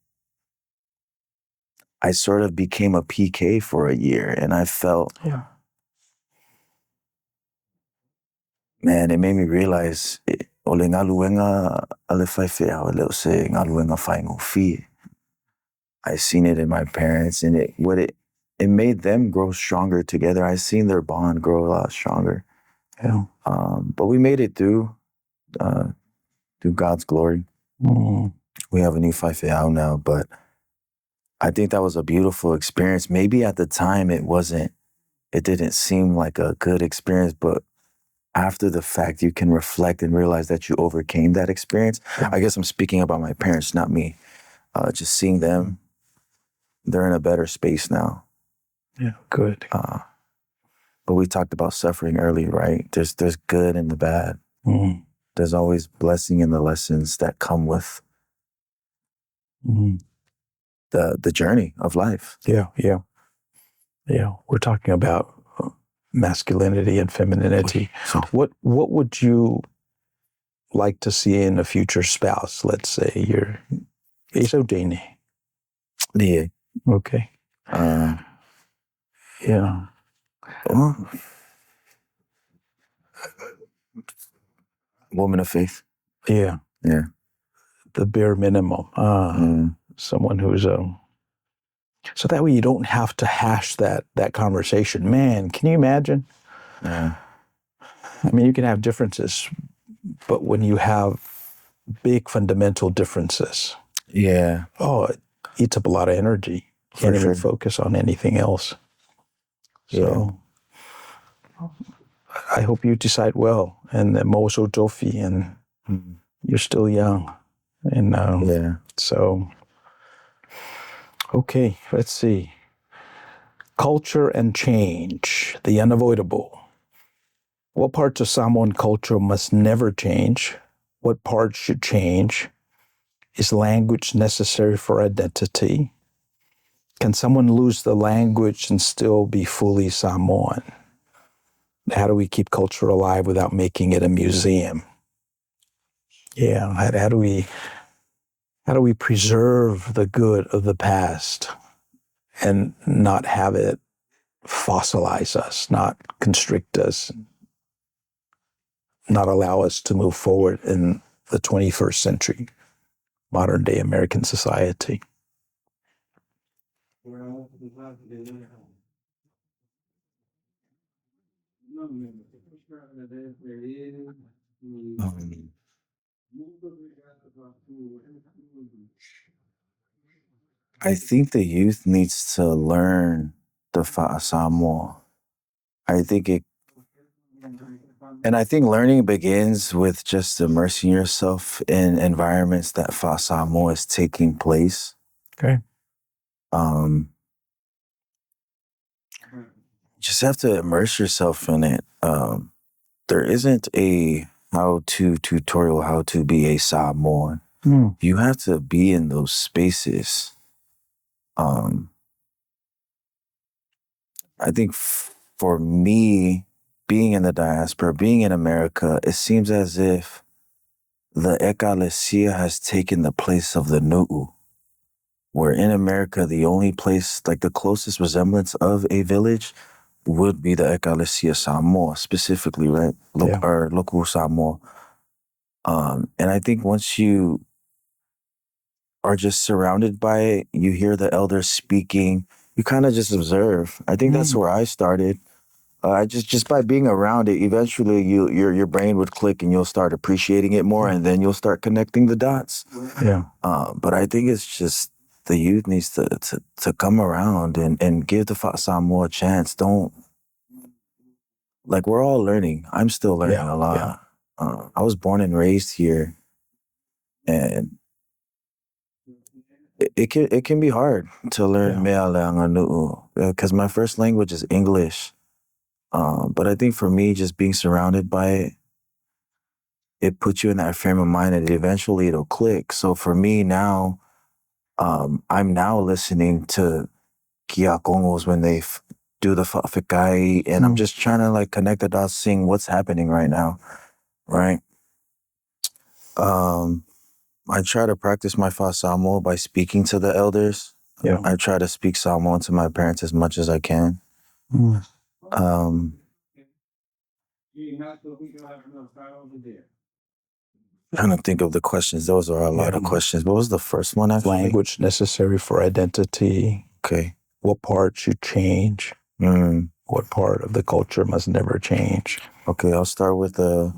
I sort of became a PK for a year, and I felt, man, it made me realize, I seen it in my parents, and it made them grow stronger together. I seen their bond grow a lot stronger. Yeah. But we made it through God's glory. We have a new whaifeau now, but I think that was a beautiful experience. Maybe at the time it didn't seem like a good experience, but after the fact, you can reflect and realize that you overcame that experience. I guess I'm speaking about my parents, not me. Just seeing them, they're in a better space now. Yeah, good. But we talked about suffering earlier, right? There's good and the bad. There's always blessing in the lessons that come with the journey of life. Yeah. We're talking about masculinity and femininity. What would you like to see in a future spouse? Let's say you're Dane. Yeah. Okay. Yeah. Well, woman of faith. Yeah. Yeah. The bare minimum. Someone who's so that way you don't have to hash that conversation. Man, can you imagine? Yeah. I mean, you can have differences, but when you have big fundamental differences, Yeah. it eats up a lot of energy. Can't even focus on anything else. So I hope you decide well, and Moso Jofi, and you're still young. And so, okay, let's see. Culture and change, the unavoidable. What parts of Samoan culture must never change? What parts should change? Is language necessary for identity? Can someone lose the language and still be fully Samoan? How do we keep culture alive without making it a museum? Yeah, how do we preserve the good of the past and not have it fossilize us, not constrict us, not allow us to move forward in the 21st century, modern day American society? I think the youth needs to learn the Samoa. I think learning begins with just immersing yourself in environments that Samoa is taking place. Okay. Just have to immerse yourself in it. There isn't a how-to tutorial how to be a Samoan. You have to be in those spaces. I think for me, being in the diaspora, being in America, it seems as if the Ekalesia has taken the place of the Nu'u. Where in America, the only place, like the closest resemblance of a village would be the Ekalesia Samoa, specifically, right? Or local Samoa. And I think once you are just surrounded by it, you hear the elders speaking, you kind of just observe. I think that's where I started. Just by being around it, eventually your brain would click and you'll start appreciating it more, and then you'll start connecting the dots. Yeah. But I think it's just the youth needs to come around and give the Samoa a chance. We're all learning. I'm still learning a lot. Yeah. I was born and raised here, and it can be hard to learn Mealeanga Nu'u because my first language is English. But I think for me, just being surrounded by it, it puts you in that frame of mind, and eventually it'll click. So for me now, I'm now listening to Kia Kongos when they do the Fa'afikai, and I'm just trying to connect the dots, seeing what's happening right now, right? I try to practice my Fa Samoa by speaking to the elders. Yeah. I try to speak Samoan to my parents as much as I can. Trying to think of the questions. Those are a lot of questions. What was the first one, actually? Language necessary for identity. Okay. What part should change? What part of the culture must never change? Okay, I'll start with the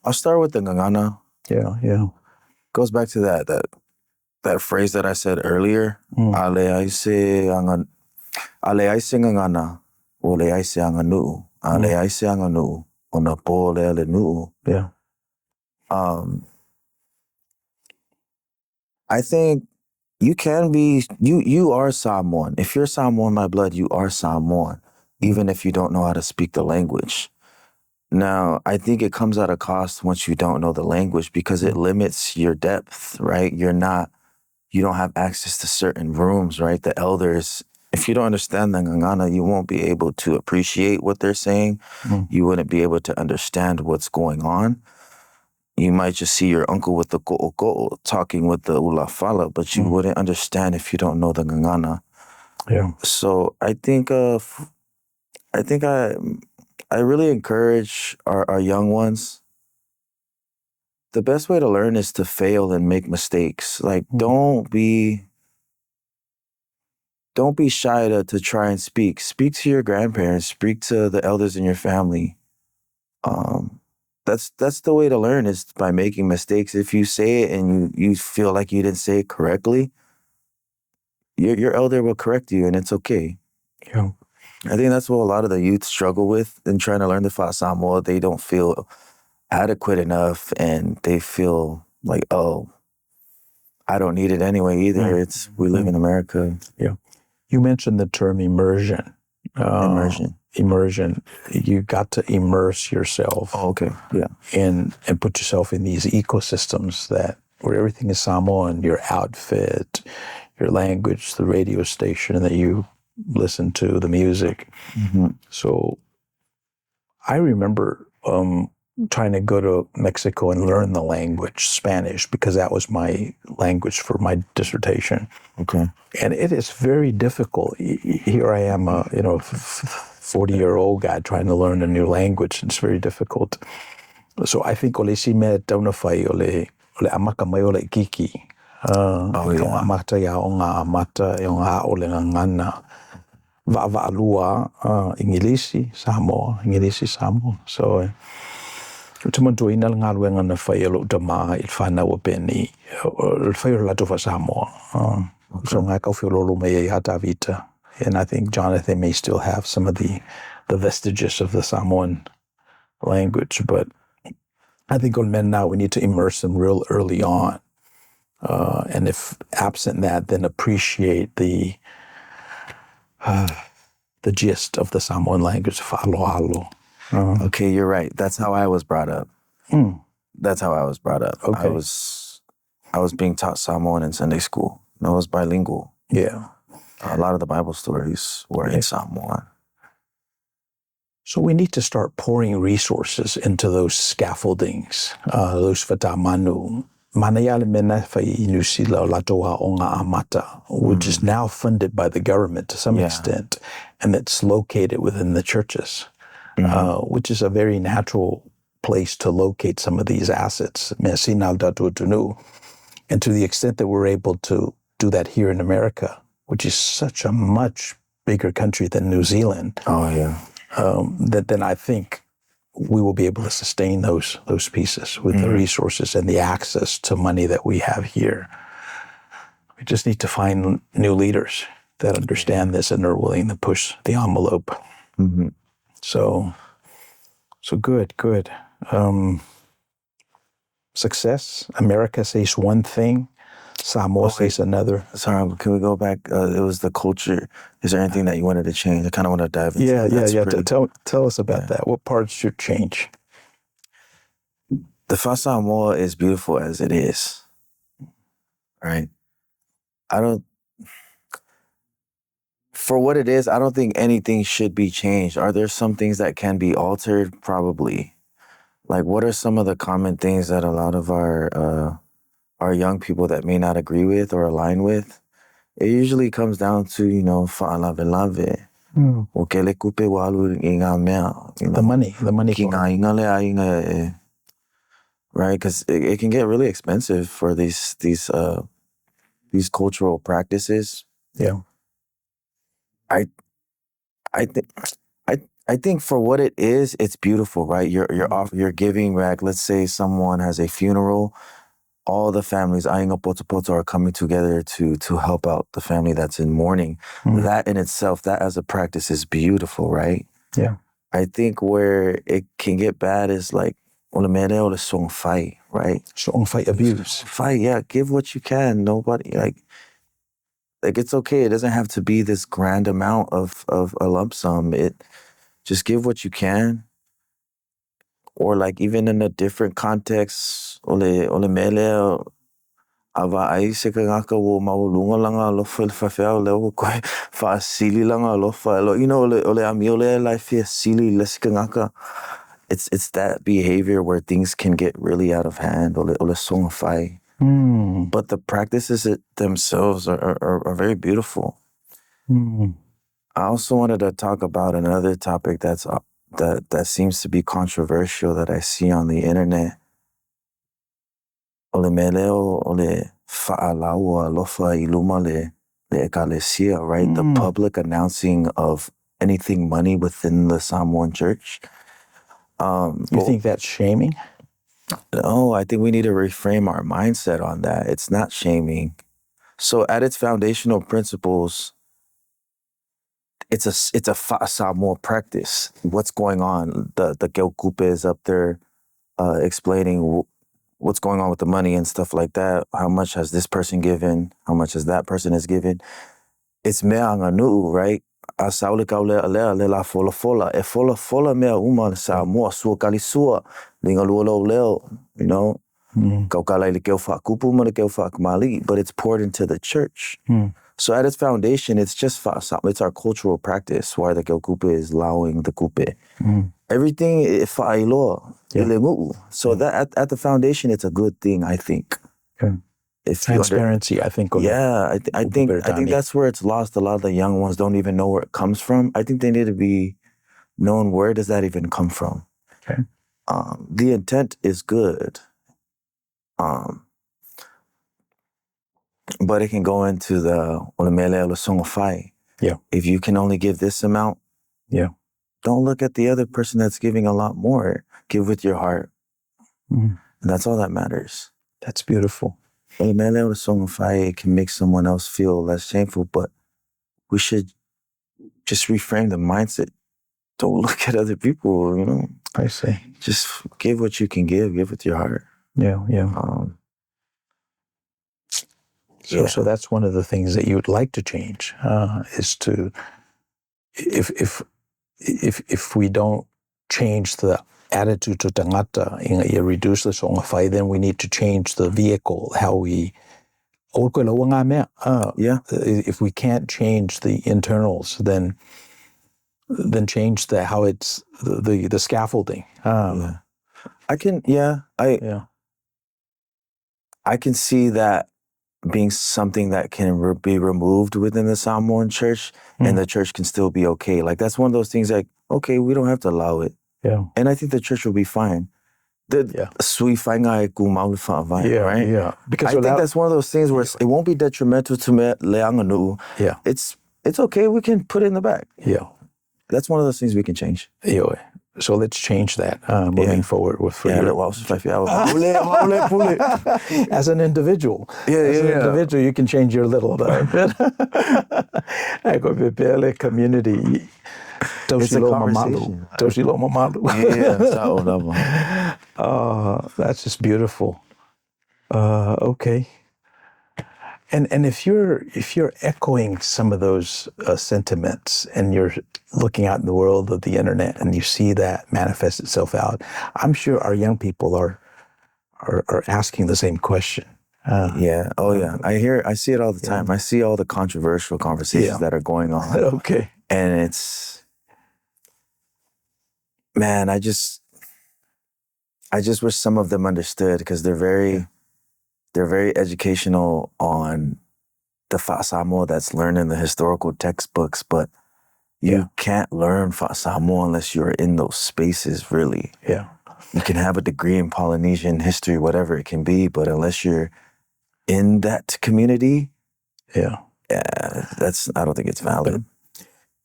ngangana. Yeah. Goes back to that phrase that I said earlier. Ale aise ngangana, ole aise anga nu'u. Ale aise anga nu'u, ona po le nu'u. Yeah. I think you can be, you are Samoan. If you're Samoan by blood, you are Samoan, even if you don't know how to speak the language. Now, I think it comes at a cost once you don't know the language, because it limits your depth, right? You don't have access to certain rooms, right? The elders, if you don't understand the ngangana, you won't be able to appreciate what they're saying. You wouldn't be able to understand what's going on. you might just see your uncle with the ko'o talking with the ulafala, but you wouldn't understand if you don't know the ngangana. Yeah. So I think I really encourage our young ones. The best way to learn is to fail and make mistakes. Like don't be shy to try and speak. Speak to your grandparents, speak to the elders in your family. That's the way to learn, is by making mistakes. If you say it and you feel like you didn't say it correctly, your elder will correct you, and it's okay. Yeah. I think that's what a lot of the youth struggle with in trying to learn the Fa Samoa. They don't feel adequate enough, and they feel like, oh, I don't need it anyway either. We live in America. Yeah. You mentioned the term immersion. Immersion. You got to immerse yourself. Oh, okay. Yeah. And put yourself in these ecosystems where everything is Samoan, your outfit, your language, the radio station that you listen to, the music. Mm-hmm. So I remember trying to go to Mexico and learn the language, Spanish, because that was my language for my dissertation. Okay. And it is very difficult. Here I am, 40-year-old guy trying to learn a new language. It's very difficult. So I think ole si me tauna whai ole amaka mai ole kiki. Amata ya o ngā amata e o ngā ole ngā ngana. Va'alua Ingilisi, Samoa. So tumantua ina ngā luenga na whai alo tama il whanau a peni. Il whai o lato wa Samoa. So ngā kauwhiololo mei e hata vita. And I think Jonathan may still have some of the vestiges of the Samoan language, but I think on men now we need to immerse them real early on. And if absent that, then appreciate the gist of the Samoan language, fa'aloalo. Okay, you're right. That's how I was brought up. That's how I was brought up. Okay. I was being taught Samoan in Sunday school. I was bilingual. Yeah. A lot of the Bible stories were in Samoan. So we need to start pouring resources into those scaffoldings, those fatamanu. Manayale mena fai inusila latoa o ngā amata, which is now funded by the government to some extent, and it's located within the churches, which is a very natural place to locate some of these assets. And to the extent that we're able to do that here in America, which is such a much bigger country than New Zealand. Oh, yeah. Then I think we will be able to sustain those pieces with the resources and the access to money that we have here. We just need to find new leaders that understand this and are willing to push the envelope. Mm-hmm. So good. Success. America says one thing, Samoa says another. Sorry, can we go back? It was the culture. Is there anything that you wanted to change? I kind of want to dive into that. Yeah. Tell us about that. What parts should change? The Fa Samoa is beautiful as it is. Right? For what it is, I don't think anything should be changed. Are there some things that can be altered? Probably. Like, what are some of the common things that a lot of our young people that may not agree with or align with? It usually comes down to, fa'alave. O kele kupe walu i ngā mea. The money. Ki ngā inga le a inga right? Because it can get really expensive for these cultural practices. Yeah. I think for what it is, it's beautiful, right? You're giving back. Let's say someone has a funeral. All the families, ainga poto are coming together to help out the family that's in mourning. That in itself, that as a practice is beautiful, right? Yeah. I think where it can get bad is like, ole mere ole song fight, right? Strong fight abuse. Fight, yeah. Give what you can. Nobody, like it's okay. It doesn't have to be this grand amount of a lump sum. Just give what you can. Or like even in a different context, ole mele ava ai se ka ngaka wo maulunga langa lofa whawhea leo koe whaasili langa lofa. Ole ami ole lai whia sili le se ka ngaka. it's that behavior where things can get really out of hand, ole songafai. But the practices themselves are very beautiful. I also wanted to talk about another topic that seems to be controversial that I see on the internet. Ole meleo ole fa'alaua lofa iluma le ekalesia, right? The public announcing of anything money within the Samoan church. You think that's shaming? No, I think we need to reframe our mindset on that. It's not shaming. So at its foundational principles, it's a Samoa practice. What's going on? The Keokupe is up there explaining what's going on with the money and stuff like that. How much has this person given? How much has that person has given? It's mea nganu, right? A saule kaule alea le la fola fola. E fola fola mea uma Samoa sua kalisua. Linga luolo leo, you know? Kaukalai le keo whaakupu ma le keo whaakamali, but it's poured into the church. So at its foundation, it's just it's our cultural practice why the kupe is allowing the kupe. Everything fa'ailoa, ilengu'u. So that at the foundation, it's a good thing, I think. If transparency, I think. I think that's where it's lost. A lot of the young ones don't even know where it comes from. I think they need to be known, where does that even come from? The intent is good. But it can go into the olemele o songafai. If you can only give this amount, don't look at the other person that's giving a lot more. Give with your heart. And that's all that matters. That's beautiful. Olemele o songafai can make someone else feel less shameful, but we should just reframe the mindset. Don't look at other people, you know. I see. Just give what you can give with your heart. So that's one of the things that you'd like to change, is to, if we don't change the attitude to tangata, reduce the songafai, then we need to change the vehicle, how we, if we can't change the internals, then change how it's the scaffolding. I can see that being something that can be removed within the Samoan church, and the church can still be okay. Like, that's one of those things like, okay, we don't have to allow it. And I think the church will be fine. Right? Because I think that's one of those things where it won't be detrimental to leanganu. It's okay, we can put it in the back. That's one of those things we can change. So let's change that moving forward with as an individual. As an individual, you can change your little community. It's a conversation. That's just beautiful. Okay. And if you're echoing some of those sentiments, and you're looking out in the world of the internet and you see that manifest itself out, I'm sure our young people are asking the same question. I see it all the time. I see all the controversial conversations that are going on. And it's, man, I just wish some of them understood, because they're very educational on the Samoa that's learned in the historical textbooks, but you can't learn Samoa unless you're in those spaces, really. You can have a degree in Polynesian history, whatever it can be, but unless you're in that community, I don't think it's valid.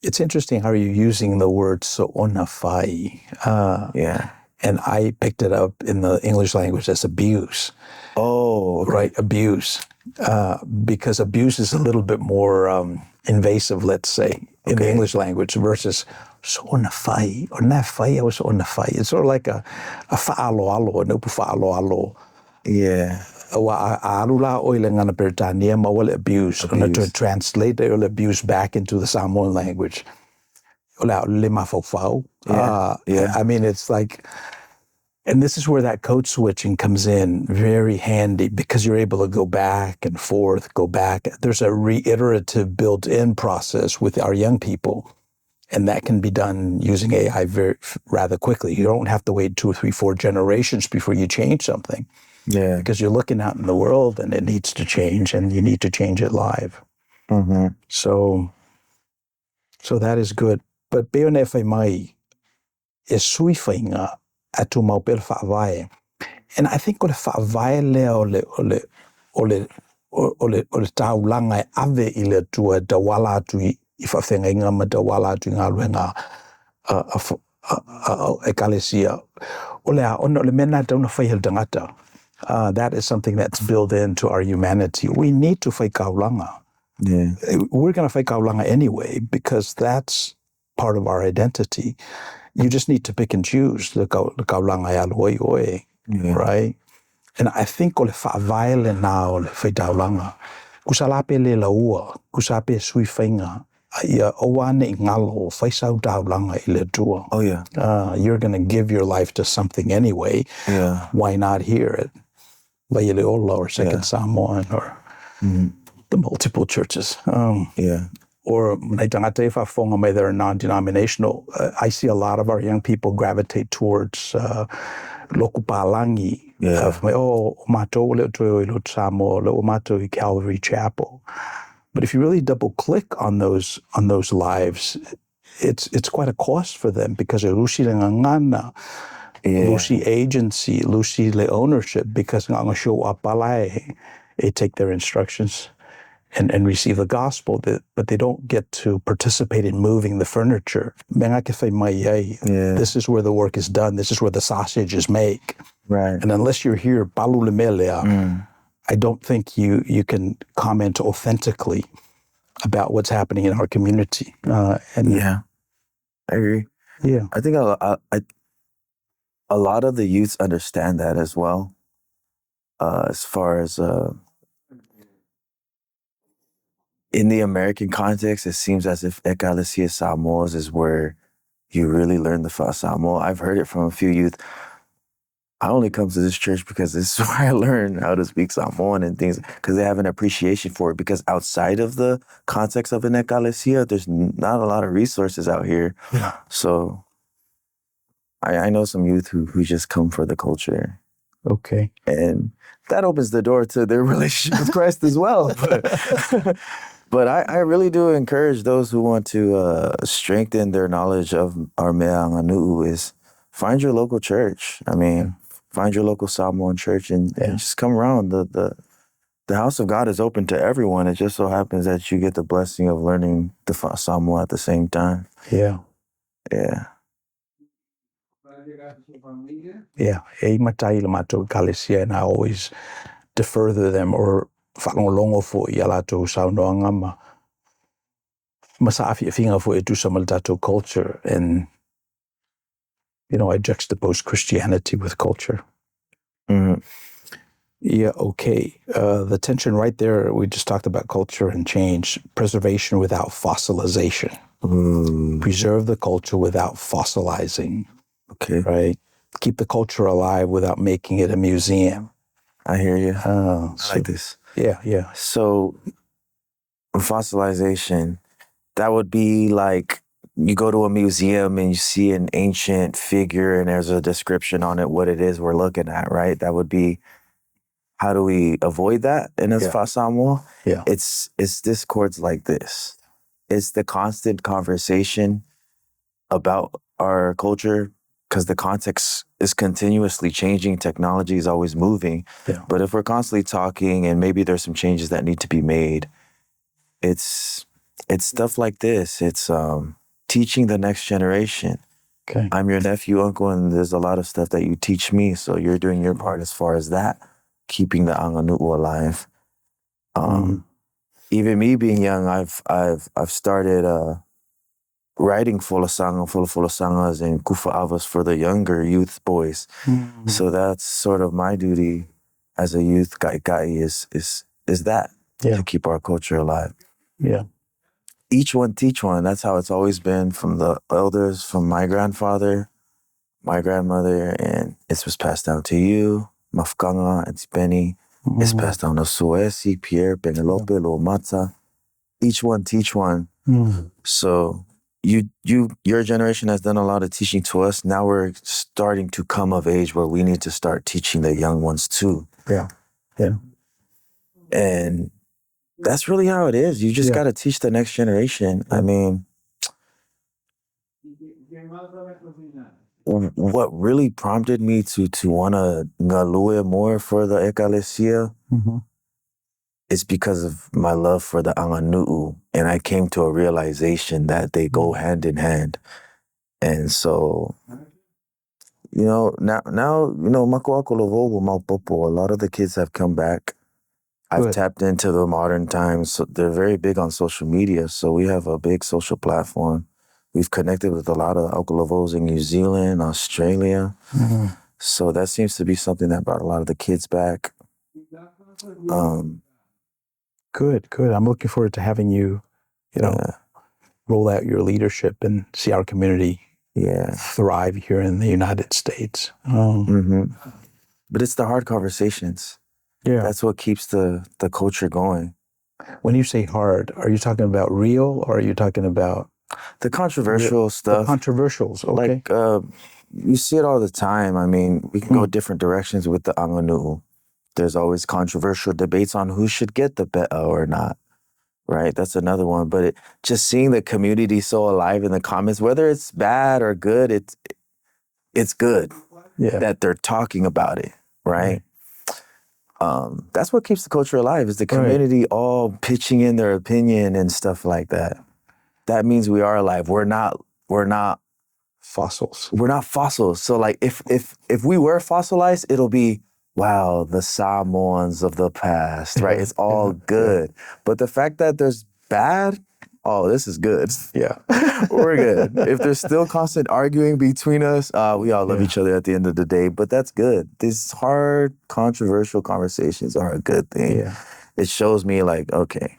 It's interesting how you're using the word so'onafai. And I picked it up in the English language as abuse. Right, abuse. Because abuse is a little bit more invasive, let's say, in the English language, versus so'onafai, or nafai or so'onafai. It's sort of like a fa'aloalo, no pu fa'aloalo. Arula oilengana Britannia mawale abuse. To translate the abuse back into the Samoan language. I mean, it's like, and this is where that code switching comes in very handy, because you're able to go back and forth, go back. There's a reiterative built-in process with our young people And that can be done using AI rather quickly. You don't have to wait 2 or 3, 4 generations before you change something. Yeah. Because you're looking out in the world and it needs to change and you need to change it live. Mm-hmm. So that is good. But peone whai mai e sui whainga atu maupere whaavae. And I think o le whaavae lea o le taulanga e ave i le atua dawala atu i whawhenga inga ma dawala atu i ngā luenga ekalesia. O le mena tauna whaihel tangata. That is something that's built into our humanity. We need to whai kaulanga. Yeah. We're going to whai kaulanga anyway because that's part of our identity. You just need to pick and choose the kaulanga e aloi oe, right? And I think o le whaavaele nā o le whai taulanga, kusalape le laua, kusape sui whainga, ia oane I ngalo, whaisau taulanga I le tua. Oh, yeah. You're going to give your life to something anyway. Yeah. Why not hear it? Vaileola or Second Samoan or the multiple churches. Or they're non-denominational. I see a lot of our young people gravitate towards loku palangi. Mato le tue lo Samoa, lo mato I Calvary Chapel. But if you really double click on those lives, it's quite a cost for them because of lusi le ngana, lusi agency, lusi le ownership, because nganga show up alai, they take their instructions and receive the gospel, but they don't get to participate in moving the furniture. This is where the work is done. This is where the sausage is made. Right. And unless you're here, I don't think you can comment authentically about what's happening in our community. I agree. Yeah. I think a lot of the youths understand that as well. As far as in the American context, it seems as if Ekalesia Samoas is where you really learn the Fa Samoa. I've heard it from a few youth. I only come to this church because this is where I learn how to speak Samoan and things, because they have an appreciation for it. Because outside of the context of an Ekalesia, there's not a lot of resources out here. Yeah. So I know some youth who just come for the culture. Okay. And that opens the door to their relationship with Christ as well. But I really do encourage those who want to strengthen their knowledge of our mea nganu'u is find your local church. I mean, find your local Samoan church and just come around. The house of God is open to everyone. It just so happens that you get the blessing of learning the Samoa at the same time. Yeah. Yeah. Yeah. E matai le matou kalesia, and I always defer to them or whakalongo fo I ala tau saunoanga ma saafi whinga fo e tu sama le tatou culture, and I juxtapose Christianity with culture. Mm-hmm. Yeah, okay. The tension right there, we just talked about culture and change. Preservation without fossilization. Preserve the culture without fossilizing. Okay. Right? Keep the culture alive without making it a museum. I hear you. I So, like this. Yeah. So, fossilization, that would be like you go to a museum and you see an ancient figure and there's a description on it, what it is we're looking at, right? That would be, how do we avoid that in Fa Samoa? Yeah. It's discords like this. It's the constant conversation about our culture, because the context is continuously changing. Technology is always moving. Yeah. But if we're constantly talking and maybe there's some changes that need to be made, it's stuff like this. It's teaching the next generation. Okay. I'm your nephew, uncle, and there's a lot of stuff that you teach me. So you're doing your part as far as that, keeping the anganu'u alive. Even me being young, I've started writing fulasangas and kufa'avas for the younger youth boys. So that's sort of my duty as a youth kai is that, to keep our culture alive. Yeah. Each one teach one. That's how it's always been, from the elders, from my grandfather, my grandmother, and it was passed down to you, Mafkanga, and Benny. It's passed down to Suesi, Pierre, Penelope, Lomata. Each one teach one. So your generation has done a lot of teaching to us. Now we're starting to come of age where we need to start teaching the young ones too. Yeah. Yeah. And that's really how it is. You just got to teach the next generation. I mean, what really prompted me to want to ngalue more for the Ekalesia is because of my love for the Anganu'u. And I came to a realization that they go hand in hand. And so, now, mako ako lovogo maupopo, a lot of the kids have come back. I've tapped into the modern times. So they're very big on social media. So we have a big social platform. We've connected with a lot of Aukalovos in New Zealand, Australia. So that seems to be something that brought a lot of the kids back. Good. I'm looking forward to having you, roll out your leadership and see our community thrive here in the United States. But it's the hard conversations. Yeah. That's what keeps the culture going. When you say hard, are you talking about real or are you talking about the controversial stuff? The controversials, okay. Like, you see it all the time. I mean, we can go different directions with the Anganu. There's always controversial debates on who should get the be'a or not, right? That's another one. But just seeing the community so alive in the comments, whether it's bad or good, it's good that they're talking about it, right? That's what keeps the culture alive, is the community all pitching in their opinion and stuff like that. That means we are alive. We're not fossils. We're not fossils. So like if we were fossilized, it'll be, wow, the Samoans of the past, right? It's all good. But the fact that there's bad, this is good. Yeah. We're good. If there's still constant arguing between us, we all love each other at the end of the day, but that's good. These hard, controversial conversations are a good thing. Yeah. It shows me like, okay,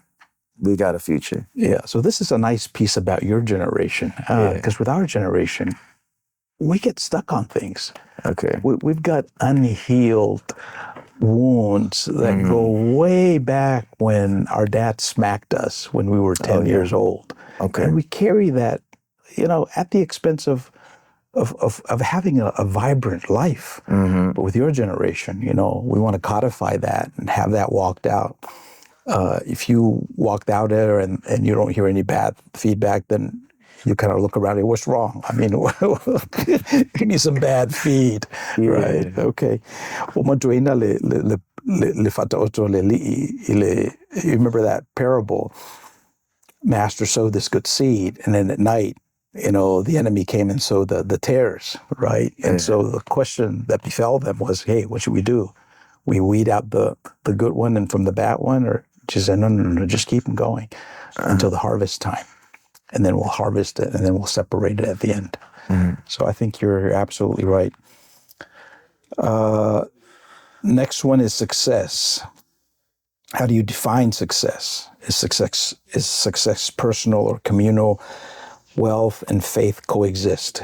we got a future. Yeah. So this is a nice piece about your generation, because with our generation, we get stuck on things. Okay. We've got unhealed wounds that go way back when our dad smacked us when we were 10 years old. Okay. And we carry that, at the expense of having a vibrant life. But with your generation, we want to codify that and have that walked out. If you walked out there and you don't hear any bad feedback, then you kind of look around and what's wrong? I mean, give me some bad feed, right? Okay. You remember that parable? Master sowed this good seed, and then at night, the enemy came and sowed the tares, right? And so the question that befell them was, hey, what should we do? We weed out the good one and from the bad one, or she said, no, just keep them going until the harvest time. And then we'll harvest it, and then we'll separate it at the end. So I think you're absolutely right. Next one is success. How do you define success? Is success personal or communal? Wealth and faith coexist.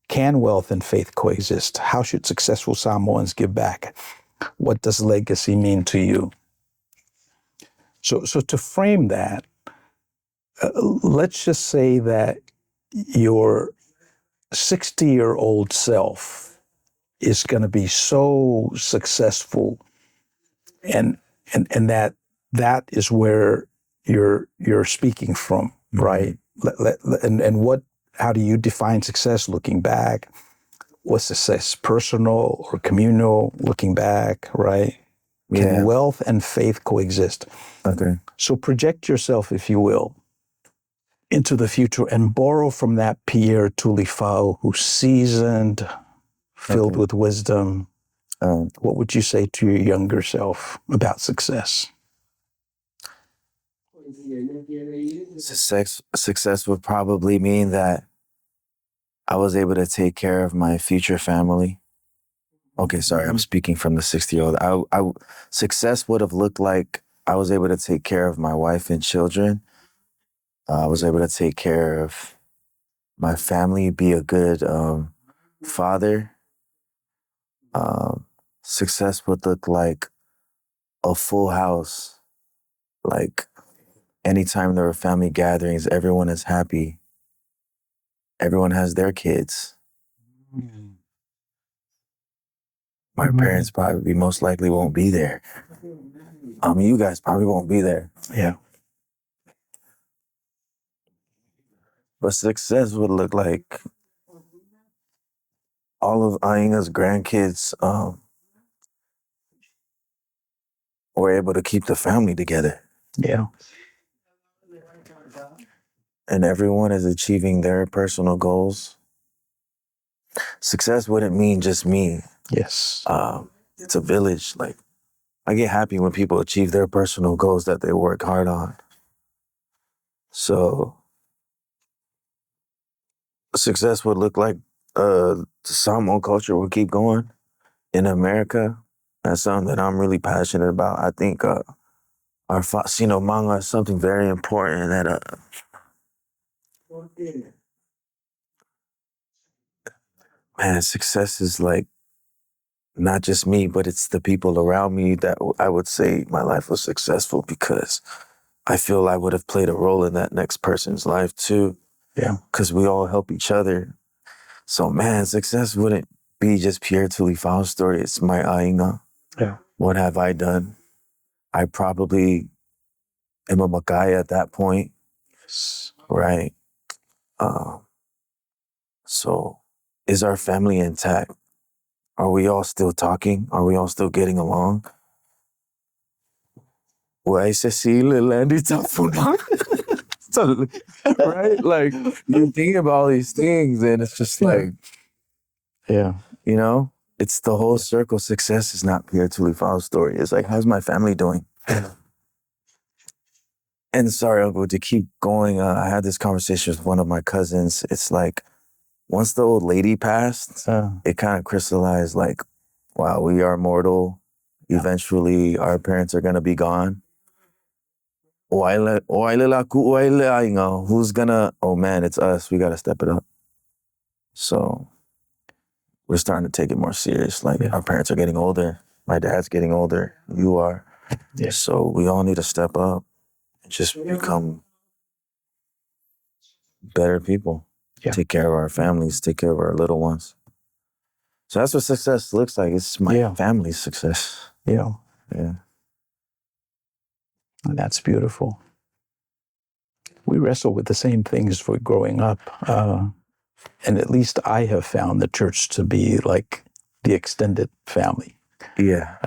Can wealth and faith coexist? How should successful Samoans give back? What does legacy mean to you? So to frame that, let's just say that your 60-year-old self is going to be so successful, and that is where you're speaking from, right? And how do you define success looking back? Was success personal or communal looking back, right? Can wealth and faith coexist? Okay. So project yourself, if you will, into the future and borrow from that Pierre Tulifau, who's seasoned, filled with wisdom. What would you say to your younger self about success? Success would probably mean that I was able to take care of my future family. Okay, sorry, I'm speaking from the 60-year-old. Success would have looked like I was able to take care of my wife and children. I was able to take care of my family, be a good father. Success would look like a full house. Like anytime there were family gatherings, everyone is happy. everyone has their kids. My parents probably most likely won't be there. You guys probably won't be there. Yeah. But success would look like all of Ainga's grandkids were able to keep the family together. Yeah. And everyone is achieving their personal goals. Success wouldn't mean just me. Yes. It's a village. Like, I get happy when people achieve their personal goals that they work hard on. So success would look like the Samoan culture will keep going in America. That's something that I'm really passionate about. I think our manga is something very important that man, success is like not just me, but it's the people around me that I would say my life was successful because I feel I would have played a role in that next person's life too. Yeah. Because we all help each other. So man, success wouldn't be just Pierre Tulifau's story. It's my ainga. Yeah. What have I done? I probably am a Makai at that point. Yes. Right. So is our family intact? Are we all still talking? Are we all still getting along? Right? Like, you think about all these things and it's just like, Yeah. you know, it's the whole circle. Success is not Pierre Tulifau's story. It's like, how's my family doing? Yeah. And sorry, Uncle, to keep going, I had this conversation with one of my cousins. It's like, once the old lady passed, it kind of crystallized like, wow, we are mortal. Eventually, our parents are going to be gone. Who's gonna, oh man, it's us. We got to step it up. So we're starting to take it more serious. Like, our parents are getting older. My dad's getting older. You are. Yeah. So we all need to step up and just become better people. Yeah. Take care of our families, take care of our little ones. So that's what success looks like. It's my family's success. Yeah. Yeah. And that's beautiful. We wrestle with the same things for growing up. And at least I have found the church to be like the extended family. Yeah.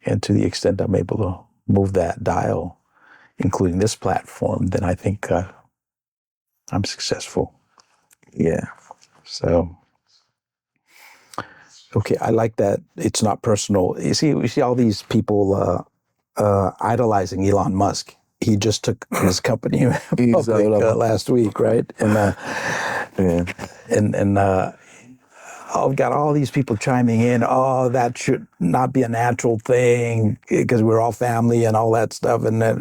And to the extent I'm able to move that dial, including this platform, then I think I'm successful. Yeah. So, okay, I like that. It's not personal. You see, we see all these people idolizing Elon Musk. He just took his company public last week, right? And I've got all these people chiming in. Oh, that should not be a natural thing because we're all family and all that stuff. And that,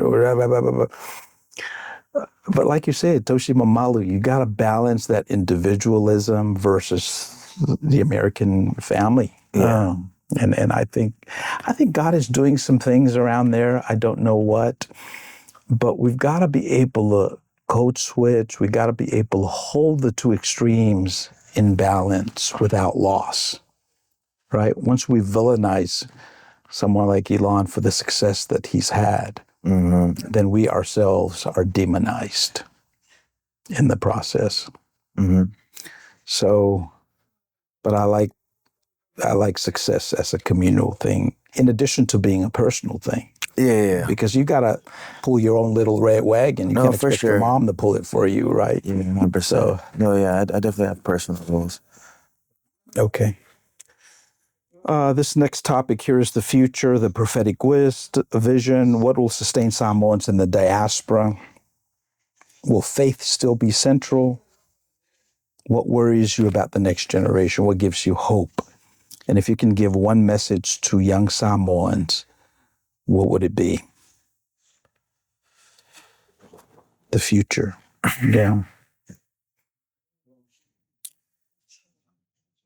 but like you said, Toshima Malu, you got to balance that individualism versus the American family. Yeah. And I think God is doing some things around there. I don't know what, but we've got to be able to code switch. We got to be able to hold the two extremes in balance without loss, right? Once we villainize someone like Elon for the success that he's had, then we ourselves are demonized in the process. So, but I like success as a communal thing, in addition to being a personal thing. Yeah. Because you got to pull your own little red wagon. You can't expect your mom to pull it for you, right? Yeah, 100%. So, no, yeah, I definitely have personal goals. Okay. This next topic here is the future, the prophetic vision. What will sustain Samoans in the diaspora? Will faith still be central? What worries you about the next generation? What gives you hope? And if you can give one message to young Samoans, what would it be? The future. Yeah.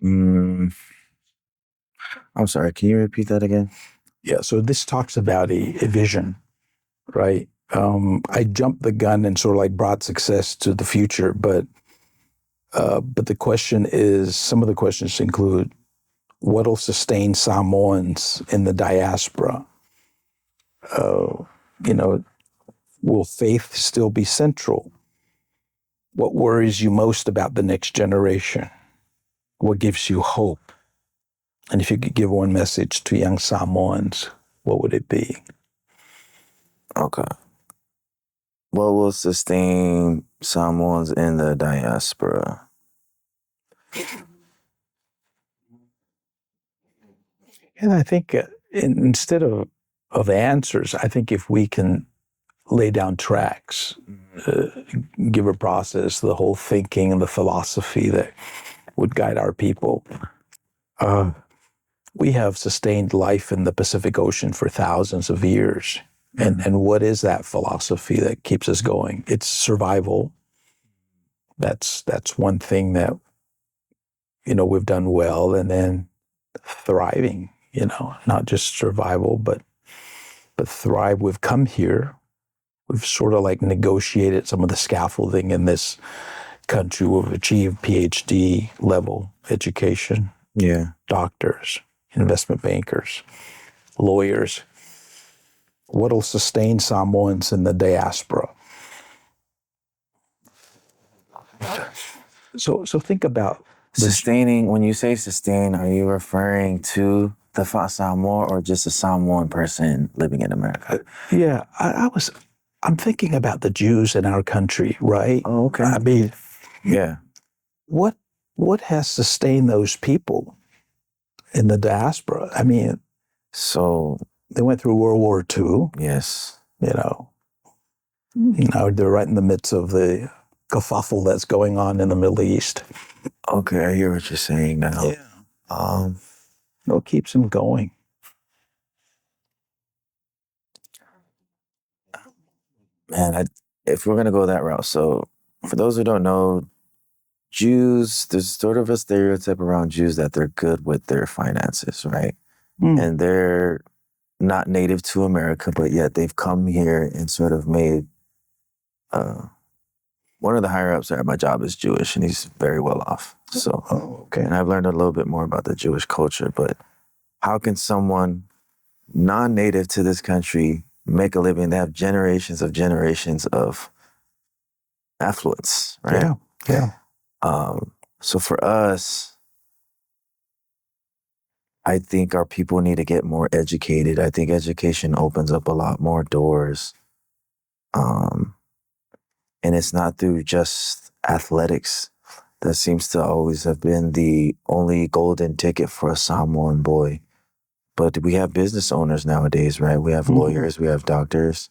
I'm sorry, can you repeat that again? Yeah, so this talks about a vision, right? I jumped the gun and sort of like brought success to the future, but But the question is, some of the questions include, what will sustain Samoans in the diaspora? Will faith still be central? What worries you most about the next generation? What gives you hope? And if you could give one message to young Samoans, what would it be? Okay. What will sustain Samoans in the diaspora? And I think instead of answers, I think if we can lay down tracks, give a process, the whole thinking and the philosophy that would guide our people. We have sustained life in the Pacific Ocean for thousands of years. And what is that philosophy that keeps us going? It's survival. That's one thing that, we've done well. And then thriving, not just survival, but thrive. We've come here. We've sort of like negotiated some of the scaffolding in this country. We've achieved PhD level education. Yeah. Doctors, investment bankers, lawyers. What'll sustain Samoans in the diaspora? So think about sustaining. When you say sustain, are you referring to the Samoa or just a Samoan person living in America? Yeah, I'm thinking about the Jews in our country, right? Oh, okay. I mean, yeah. What has sustained those people in the diaspora? I mean, so they went through World War II. Yes. Now they're right in the midst of the kerfuffle that's going on in the Middle East. Okay, I hear what you're saying now. Yeah. What keeps them going? Man, if we're gonna go that route, so for those who don't know, Jews, there's sort of a stereotype around Jews that they're good with their finances, right? And they're not native to America, but yet they've come here and sort of made, one of the higher ups at my job is Jewish and he's very well off. So, okay. And I've learned a little bit more about the Jewish culture, but how can someone non-native to this country make a living? They have generations of affluence, right? Yeah. So for us, I think our people need to get more educated. I think education opens up a lot more doors. And it's not through just athletics. That seems to always have been the only golden ticket for a Samoan boy. But we have business owners nowadays, right? We have lawyers, we have doctors,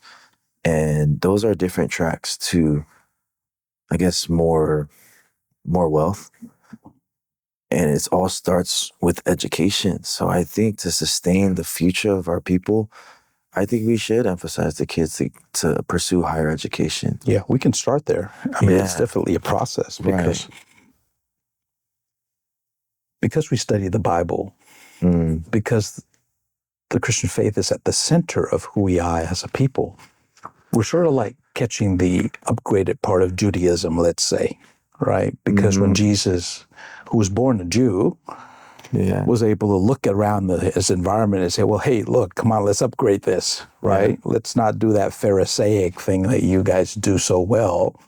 and those are different tracks to, I guess, more wealth. And it all starts with education. So I think to sustain the future of our people, I think we should emphasize the kids to pursue higher education. Yeah, we can start there. I mean, it's definitely a process because we study the Bible, because the Christian faith is at the center of who we are as a people. We're sort of like catching the upgraded part of Judaism, let's say, right? Because when Jesus, who was born a Jew, was able to look around his environment and say, well, hey, look, come on, let's upgrade this, right? Yeah. Let's not do that Pharisaic thing that you guys do so well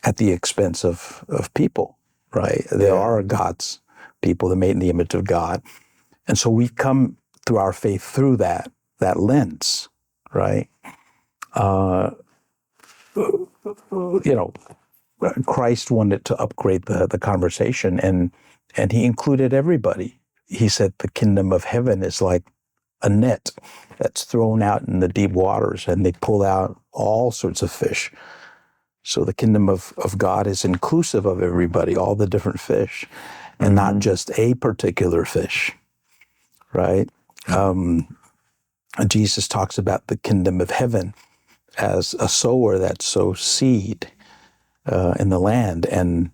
at the expense of people, right? Yeah. There are God's people that made in the image of God. And so we come through our faith through that lens, right? Christ wanted to upgrade the conversation, and he included everybody. He said the kingdom of heaven is like a net that's thrown out in the deep waters, and they pull out all sorts of fish. So the kingdom of God is inclusive of everybody, all the different fish, and not just a particular fish, right? Jesus talks about the kingdom of heaven as a sower that sows seed in the land, and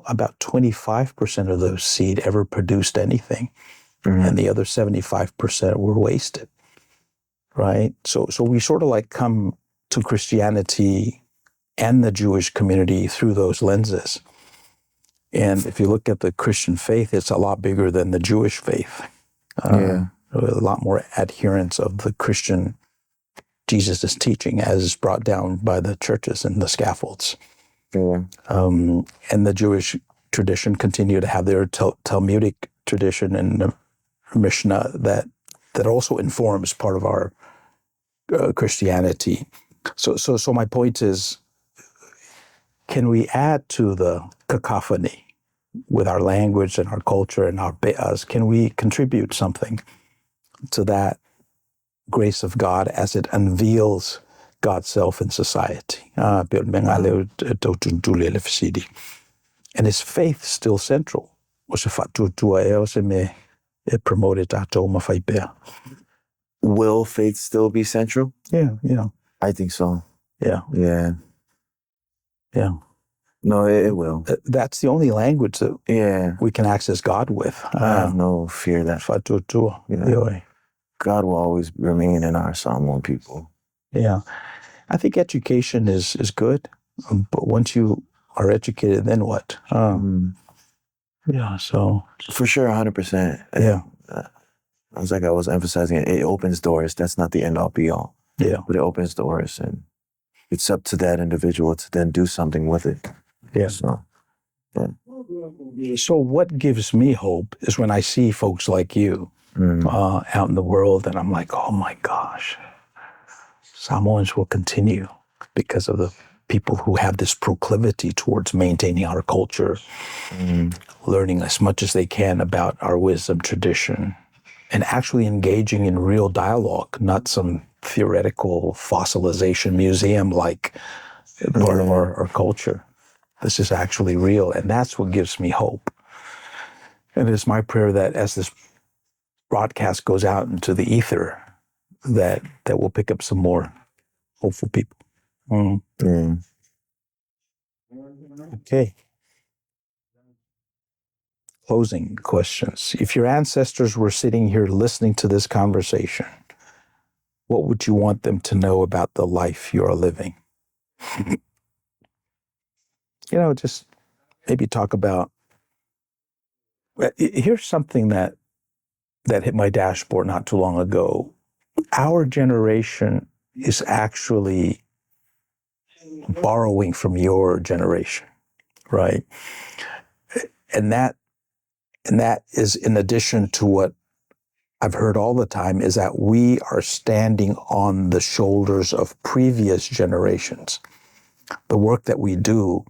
about 25% of those seed ever produced anything, and the other 75% were wasted, right? So we sort of like come to Christianity and the Jewish community through those lenses. And if you look at the Christian faith, it's a lot bigger than the Jewish faith. A lot more adherents of the Christian Jesus' teaching as is brought down by the churches and the scaffolds. Yeah. And the Jewish tradition continue to have their Talmudic tradition and the Mishnah that also informs part of our Christianity. So my point is, can we add to the cacophony with our language and our culture and our be'as? Can we contribute something to that grace of God as it unveils God's self in society? And is faith still central? Will faith still be central? Yeah. I think so. Yeah. No, it will. That's the only language that we can access God with. I have no fear that God will always remain in our Samoan people. Yeah. I think education is good, but once you are educated, then what? Yeah, so. For sure, 100%. Yeah. I was emphasizing, it opens doors. That's not the end all be all. Yeah. But it opens doors, and it's up to that individual to then do something with it. Yeah. So what gives me hope is when I see folks like you out in the world, and I'm like, oh my gosh, Samoans will continue because of the people who have this proclivity towards maintaining our culture, learning as much as they can about our wisdom tradition, and actually engaging in real dialogue, not some theoretical fossilization museum like part of our culture. This is actually real, and that's what gives me hope. And it's my prayer that as this broadcast goes out into the ether, that we'll pick up some more hopeful people. Okay. Closing questions. If your ancestors were sitting here listening to this conversation, what would you want them to know about the life you are living? Just maybe talk about, here's something that hit my dashboard not too long ago. Our generation is actually borrowing from your generation, right? And that is in addition to what I've heard all the time, is that we are standing on the shoulders of previous generations. The work that we do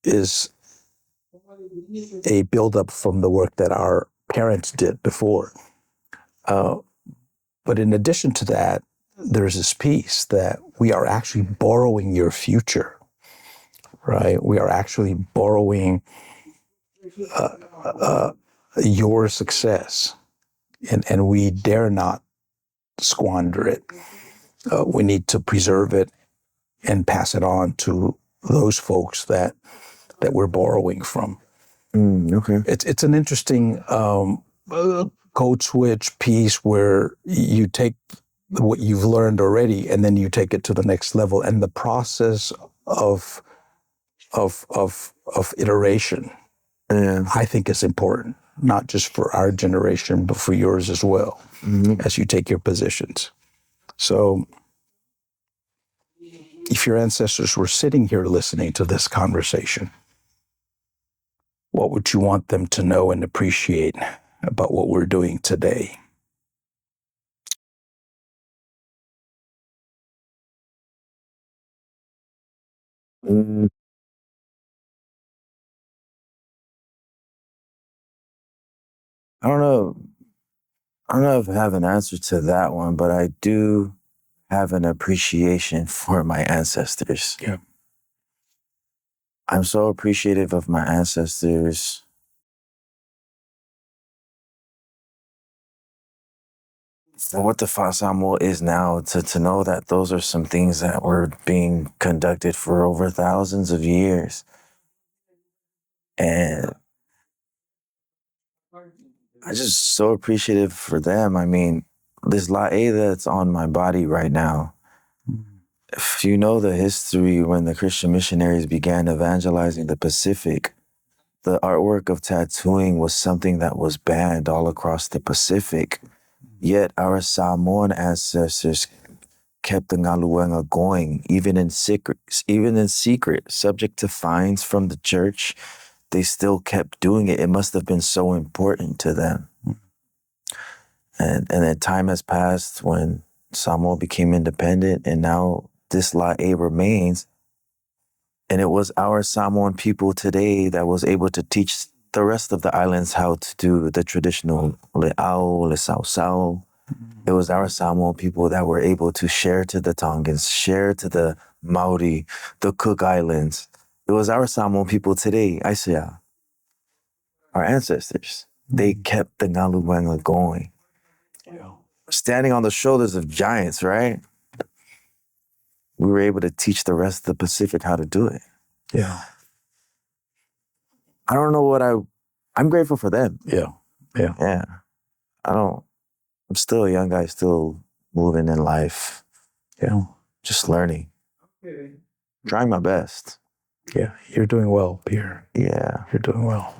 is a buildup from the work that our parents did before. But in addition to that, there's this piece that we are actually borrowing your future, right? We are actually borrowing your success, and we dare not squander it. We need to preserve it and pass it on to those folks that we're borrowing from. Okay. It's an interesting code switch piece where you take what you've learned already and then you take it to the next level, and the process of iteration, I think, is important, not just for our generation but for yours as well, as you take your positions. So if your ancestors were sitting here listening to this conversation, what would you want them to know and appreciate about what we're doing today? I don't know if I have an answer to that one, but I do have an appreciation for my ancestors. Yeah. I'm so appreciative of my ancestors. For what the Samoa is now, to know that those are some things that were being conducted for over thousands of years. And I'm just so appreciative for them. I mean, this la'e that's on my body right now, if you know the history when the Christian missionaries began evangelizing the Pacific, the artwork of tattooing was something that was banned all across the Pacific. Yet our Samoan ancestors kept the Ngaluenga going, even in secret, subject to fines from the church. They still kept doing it. It must have been so important to them. And then time has passed when Samoa became independent, and now this lae remains. And it was our Samoan people today that was able to teach the rest of the islands how to do the traditional le'au, le'sau. It was our Samoan people that were able to share to the Tongans, share to the Maori, the Cook Islands. It was our Samoan people today, Aisea, our ancestors. They kept the Ngaluenga going. Standing on the shoulders of giants, right? We were able to teach the rest of the Pacific how to do it. Yeah. I don't know what I'm grateful for them. Yeah. I'm still a young guy, still moving in life. Yeah. Just learning. Trying my best. Yeah. You're doing well, Pierre. Yeah. You're doing well.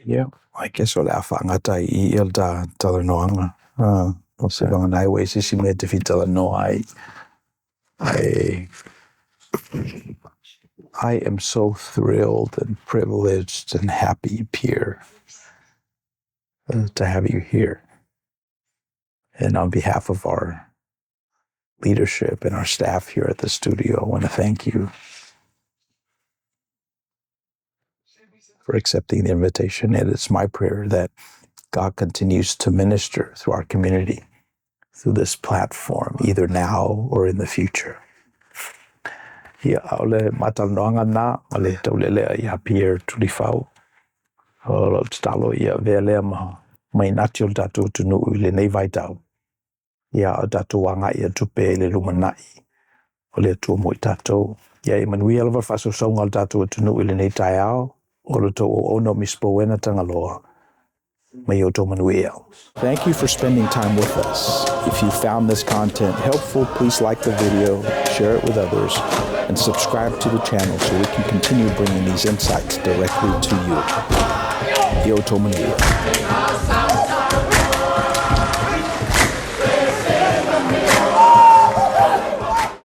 Yeah. I guess I'll have ngata I ilda talanoanga. Also bang na way si me te talano I am so thrilled and privileged and happy, Pierre, to have you here. And on behalf of our leadership and our staff here at the studio, I want to thank you for accepting the invitation. And it's my prayer that God continues to minister through our community, through this platform, either now or in the future. Ia ole matalanoanga na ole taulele ia Pierre Tulifau. O talo ia vele mai natio datu tunu le nei vaitau. Ia datu wanga ia tupe le lumanai. Ole tu mo tato. Ia Manuia lava faso songa datu tunu le nei taiao. Ole to ono mispo wena tangaloa. Mai Outou Manuia. Thank you for spending time with us. If you found this content helpful, please like the video, share it with others, and subscribe to the channel so we can continue bringing these insights directly to you. Outou Manuia.